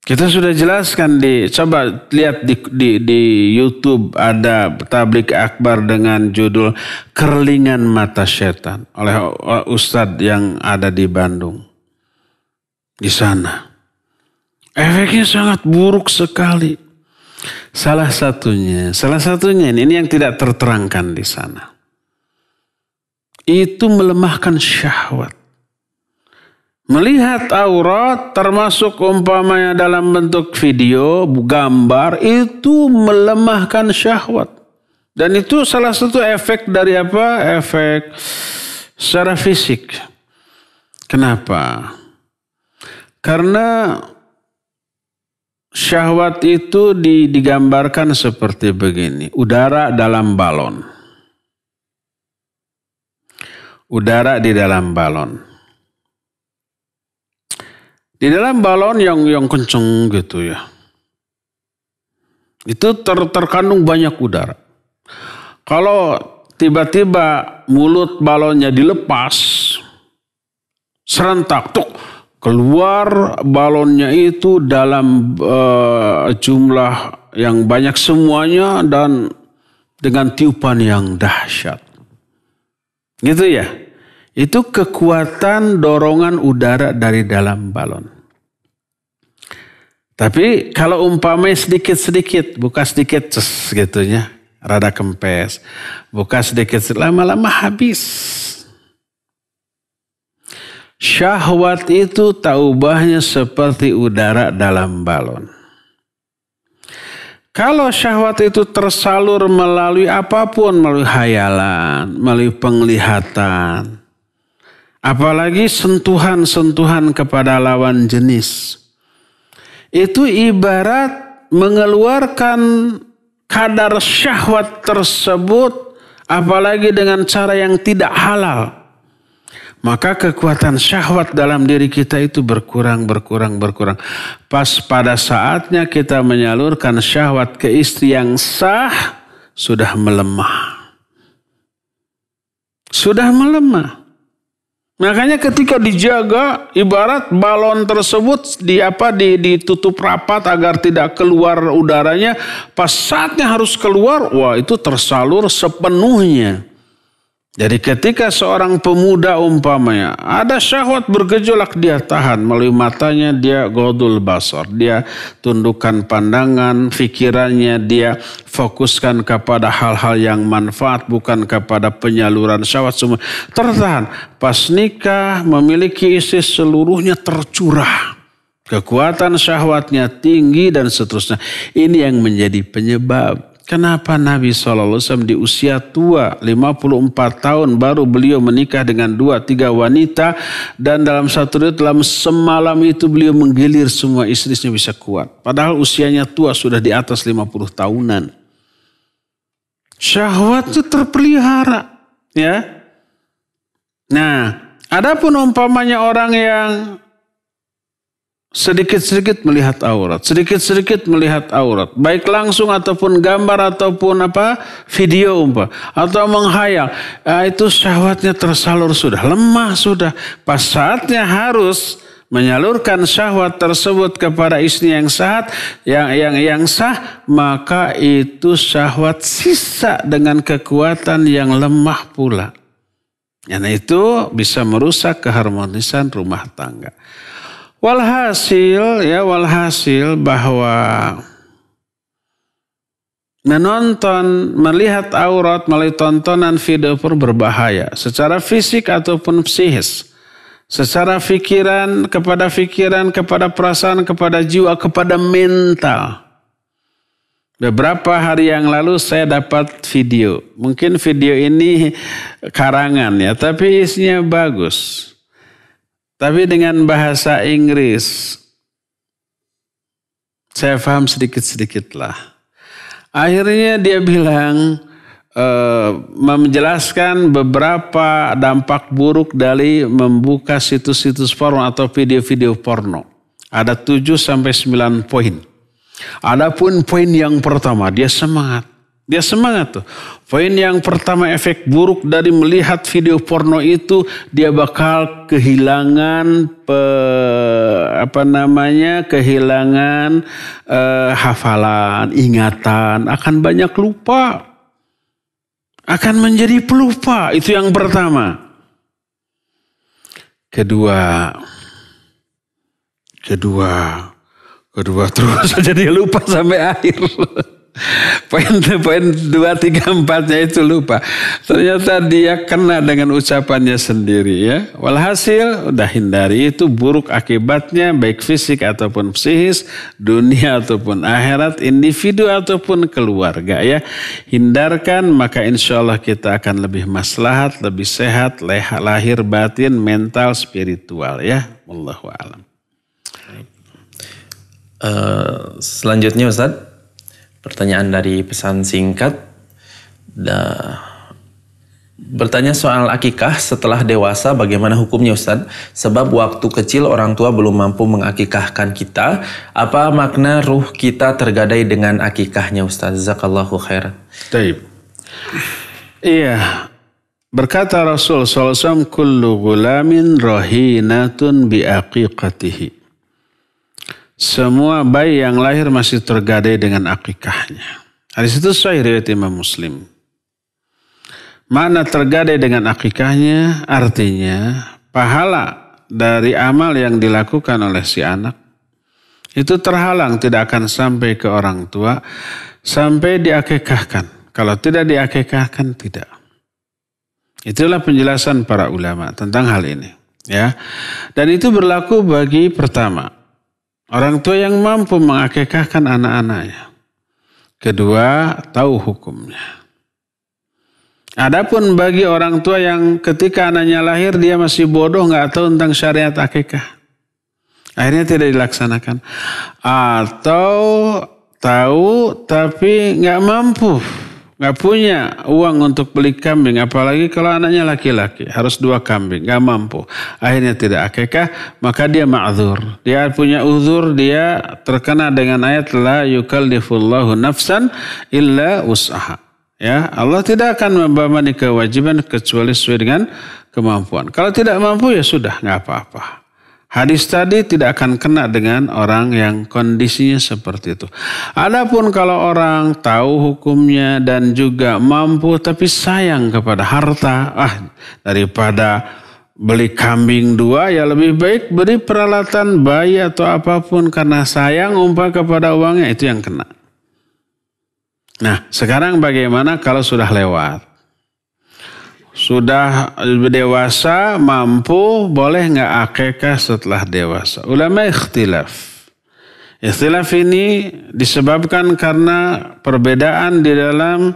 Kita sudah jelaskan coba lihat di YouTube ada tablik akbar dengan judul Kerlingan Mata Setan oleh Ustadz yang ada di Bandung. Di sana. Efeknya sangat buruk sekali. Salah satunya ini yang tidak terterangkan di sana. Itu melemahkan syahwat. Melihat aurat termasuk umpamanya dalam bentuk video, gambar, itu melemahkan syahwat. Dan itu salah satu efek dari apa? Efek secara fisik. Kenapa? Karena syahwat itu digambarkan seperti begini. Udara dalam balon. Udara di dalam balon. Di dalam balon yang kenceng gitu ya. Itu terkandung banyak udara. Kalau tiba-tiba mulut balonnya dilepas, serentak tuh keluar balonnya itu dalam jumlah yang banyak semuanya dan dengan tiupan yang dahsyat. Gitu ya. Itu kekuatan dorongan udara dari dalam balon. Tapi kalau umpamanya sedikit-sedikit, buka sedikit gitunya, rada kempes. Buka sedikit, lama-lama habis. Syahwat itu tak ubahnya seperti udara dalam balon. Kalau syahwat itu tersalur melalui apapun, melalui hayalan, melalui penglihatan, apalagi sentuhan-sentuhan kepada lawan jenis, itu ibarat mengeluarkan kadar syahwat tersebut, apalagi dengan cara yang tidak halal. Maka kekuatan syahwat dalam diri kita itu berkurang. Pas pada saatnya kita menyalurkan syahwat ke istri yang sah, sudah melemah. Makanya ketika dijaga, ibarat balon tersebut ditutup rapat agar tidak keluar udaranya. Pas saatnya harus keluar, wah itu tersalur sepenuhnya. Jadi ketika seorang pemuda umpamanya ada syahwat bergejolak, dia tahan melalui matanya, dia ghodul basar, dia tundukkan pandangan, pikirannya dia fokuskan kepada hal-hal yang manfaat, bukan kepada penyaluran syahwat semua. Tertahan, pas nikah memiliki istri seluruhnya tercurah. Kekuatan syahwatnya tinggi dan seterusnya. Ini yang menjadi penyebab. Kenapa Nabi SAW di usia tua 54 tahun baru beliau menikah dengan 2-3 wanita. Dan dalam satu riwayat dalam semalam itu beliau menggilir semua istrinya bisa kuat. Padahal usianya tua sudah di atas 50 tahunan. Syahwat itu terpelihara. Ya. Nah, adapun umpamanya orang yang sedikit-sedikit melihat aurat, baik langsung ataupun gambar ataupun video atau menghayal, itu syahwatnya tersalur sudah, lemah sudah. Pas saatnya harus menyalurkan syahwat tersebut kepada istri yang sah, yang sah, maka itu syahwat sisa dengan kekuatan yang lemah pula. Dan itu bisa merusak keharmonisan rumah tangga. Walhasil bahwa menonton, melihat aurat melalui tontonan video pun berbahaya. Secara fisik ataupun psikis. Secara pikiran, kepada perasaan, kepada jiwa, kepada mental. Beberapa hari yang lalu saya dapat video. Mungkin video ini karangan ya, tapi isinya bagus. Tapi dengan bahasa Inggris. Saya paham sedikit-sedikit lah. Akhirnya dia bilang, menjelaskan beberapa dampak buruk dari membuka situs-situs porno atau video-video porno. Ada 7-9 poin. Adapun poin yang pertama, dia semangat. Dia semangat tuh. Poin yang pertama, efek buruk dari melihat video porno itu, dia bakal kehilangan kehilangan hafalan, ingatan, akan banyak lupa. Akan menjadi pelupa. Itu yang pertama. Kedua terus saja dia lupa sampai akhir. Poin 2, 3, 4-nya itu lupa. Ternyata dia kena dengan ucapannya sendiri ya. Walhasil udah hindari, itu buruk akibatnya baik fisik ataupun psikis, dunia ataupun akhirat, individu ataupun keluarga ya. Hindarkan, maka insya Allah kita akan lebih maslahat, lebih sehat, lahir batin, mental, spiritual ya. Wallahu a'lam. Selanjutnya Ustaz, pertanyaan dari pesan singkat. Bertanya soal akikah setelah dewasa, bagaimana hukumnya Ustaz? Sebab waktu kecil orang tua belum mampu mengakikahkan kita. Apa makna ruh kita tergadai dengan akikahnya Ustaz? Jazakallahu khairan. Baik. Iya. Berkata Rasul SAW, kullu gulamin rahinatun biaqiqatihi. Semua bayi yang lahir masih tergadai dengan akikahnya. Hadis itu sahih riwayat Imam Muslim. Makna tergadai dengan akikahnya artinya pahala dari amal yang dilakukan oleh si anak itu terhalang, tidak akan sampai ke orang tua sampai diakikahkan. Kalau tidak diakikahkan, tidak. Itulah penjelasan para ulama tentang hal ini. Ya. Dan itu berlaku bagi pertama, orang tua yang mampu mengakikahkan anak-anaknya. Kedua, tahu hukumnya. Adapun bagi orang tua yang ketika anaknya lahir dia masih bodoh, nggak tahu tentang syariat akikah, akhirnya tidak dilaksanakan. Atau tahu tapi nggak mampu, nggak punya uang untuk beli kambing, apalagi kalau anaknya laki-laki harus 2 kambing, nggak mampu, akhirnya tidak akikah, maka dia ma'dzur. Dia punya uzur, dia terkena dengan ayat la yukallifullahu nafsan illa wus'aha. Ya, Allah tidak akan membebani kewajiban kecuali sesuai dengan kemampuan. Kalau tidak mampu ya sudah, nggak apa-apa. Hadis tadi tidak akan kena dengan orang yang kondisinya seperti itu. Adapun kalau orang tahu hukumnya dan juga mampu tapi sayang kepada harta, daripada beli kambing 2 ya lebih baik beri peralatan bayi atau apapun karena sayang umpah kepada uangnya, itu yang kena. Nah, sekarang bagaimana kalau sudah lewat? Sudah dewasa, mampu, boleh nggak akikah setelah dewasa? Ulama ikhtilaf. Ikhtilaf ini disebabkan karena perbedaan di dalam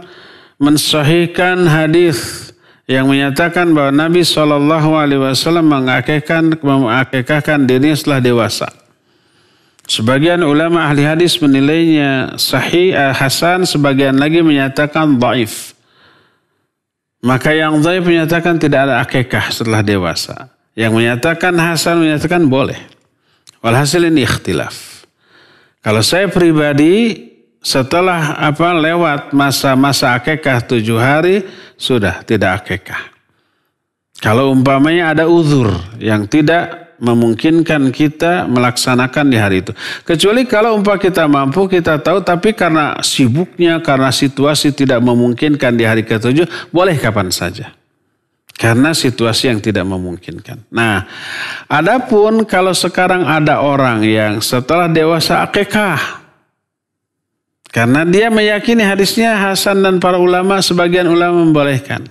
mensahihkan hadis yang menyatakan bahwa Nabi SAW mengakikahkan dirinya setelah dewasa. Sebagian ulama ahli hadis menilainya sahih, hasan, sebagian lagi menyatakan dhaif. Maka yang dhaif menyatakan tidak ada akikah setelah dewasa. Yang menyatakan hasan menyatakan boleh. Walhasil ini ikhtilaf. Kalau saya pribadi setelah lewat masa-masa akikah 7 hari sudah tidak akikah. Kalau umpamanya ada uzur yang tidak memungkinkan kita melaksanakan di hari itu. Kecuali kalau kita mampu, kita tahu, tapi karena sibuknya, karena situasi tidak memungkinkan di hari ke-7, boleh kapan saja. Karena situasi yang tidak memungkinkan. Nah, adapun kalau sekarang ada orang yang setelah dewasa akikah, Karena dia meyakini hadisnya hasan dan para ulama, sebagian ulama membolehkan.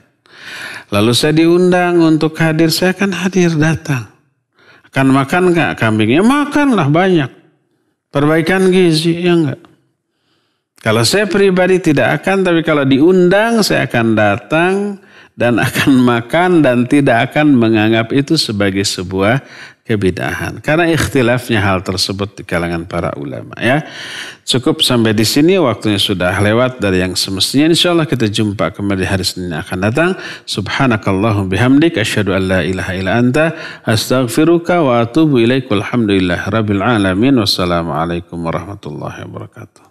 Lalu saya diundang untuk hadir, saya akan hadir, datang. Akan makan enggak kambingnya? Makanlah banyak. Perbaikan gizi, ya enggak? Kalau saya pribadi tidak akan, tapi kalau diundang saya akan datang dan akan makan dan tidak akan menganggap itu sebagai sebuah kebid'ahan. Karena ikhtilafnya hal tersebut di kalangan para ulama, ya. Cukup sampai di sini, waktunya sudah lewat dari yang semestinya. Insyaallah kita jumpa kembali hari Senin yang akan datang. Subhanakallahumma bihamdik asyhadu an la ilaha illa anta astaghfiruka wa atubu ilaik. Walhamdulillahirabbil alamin. Wassalamualaikum warahmatullahi wabarakatuh.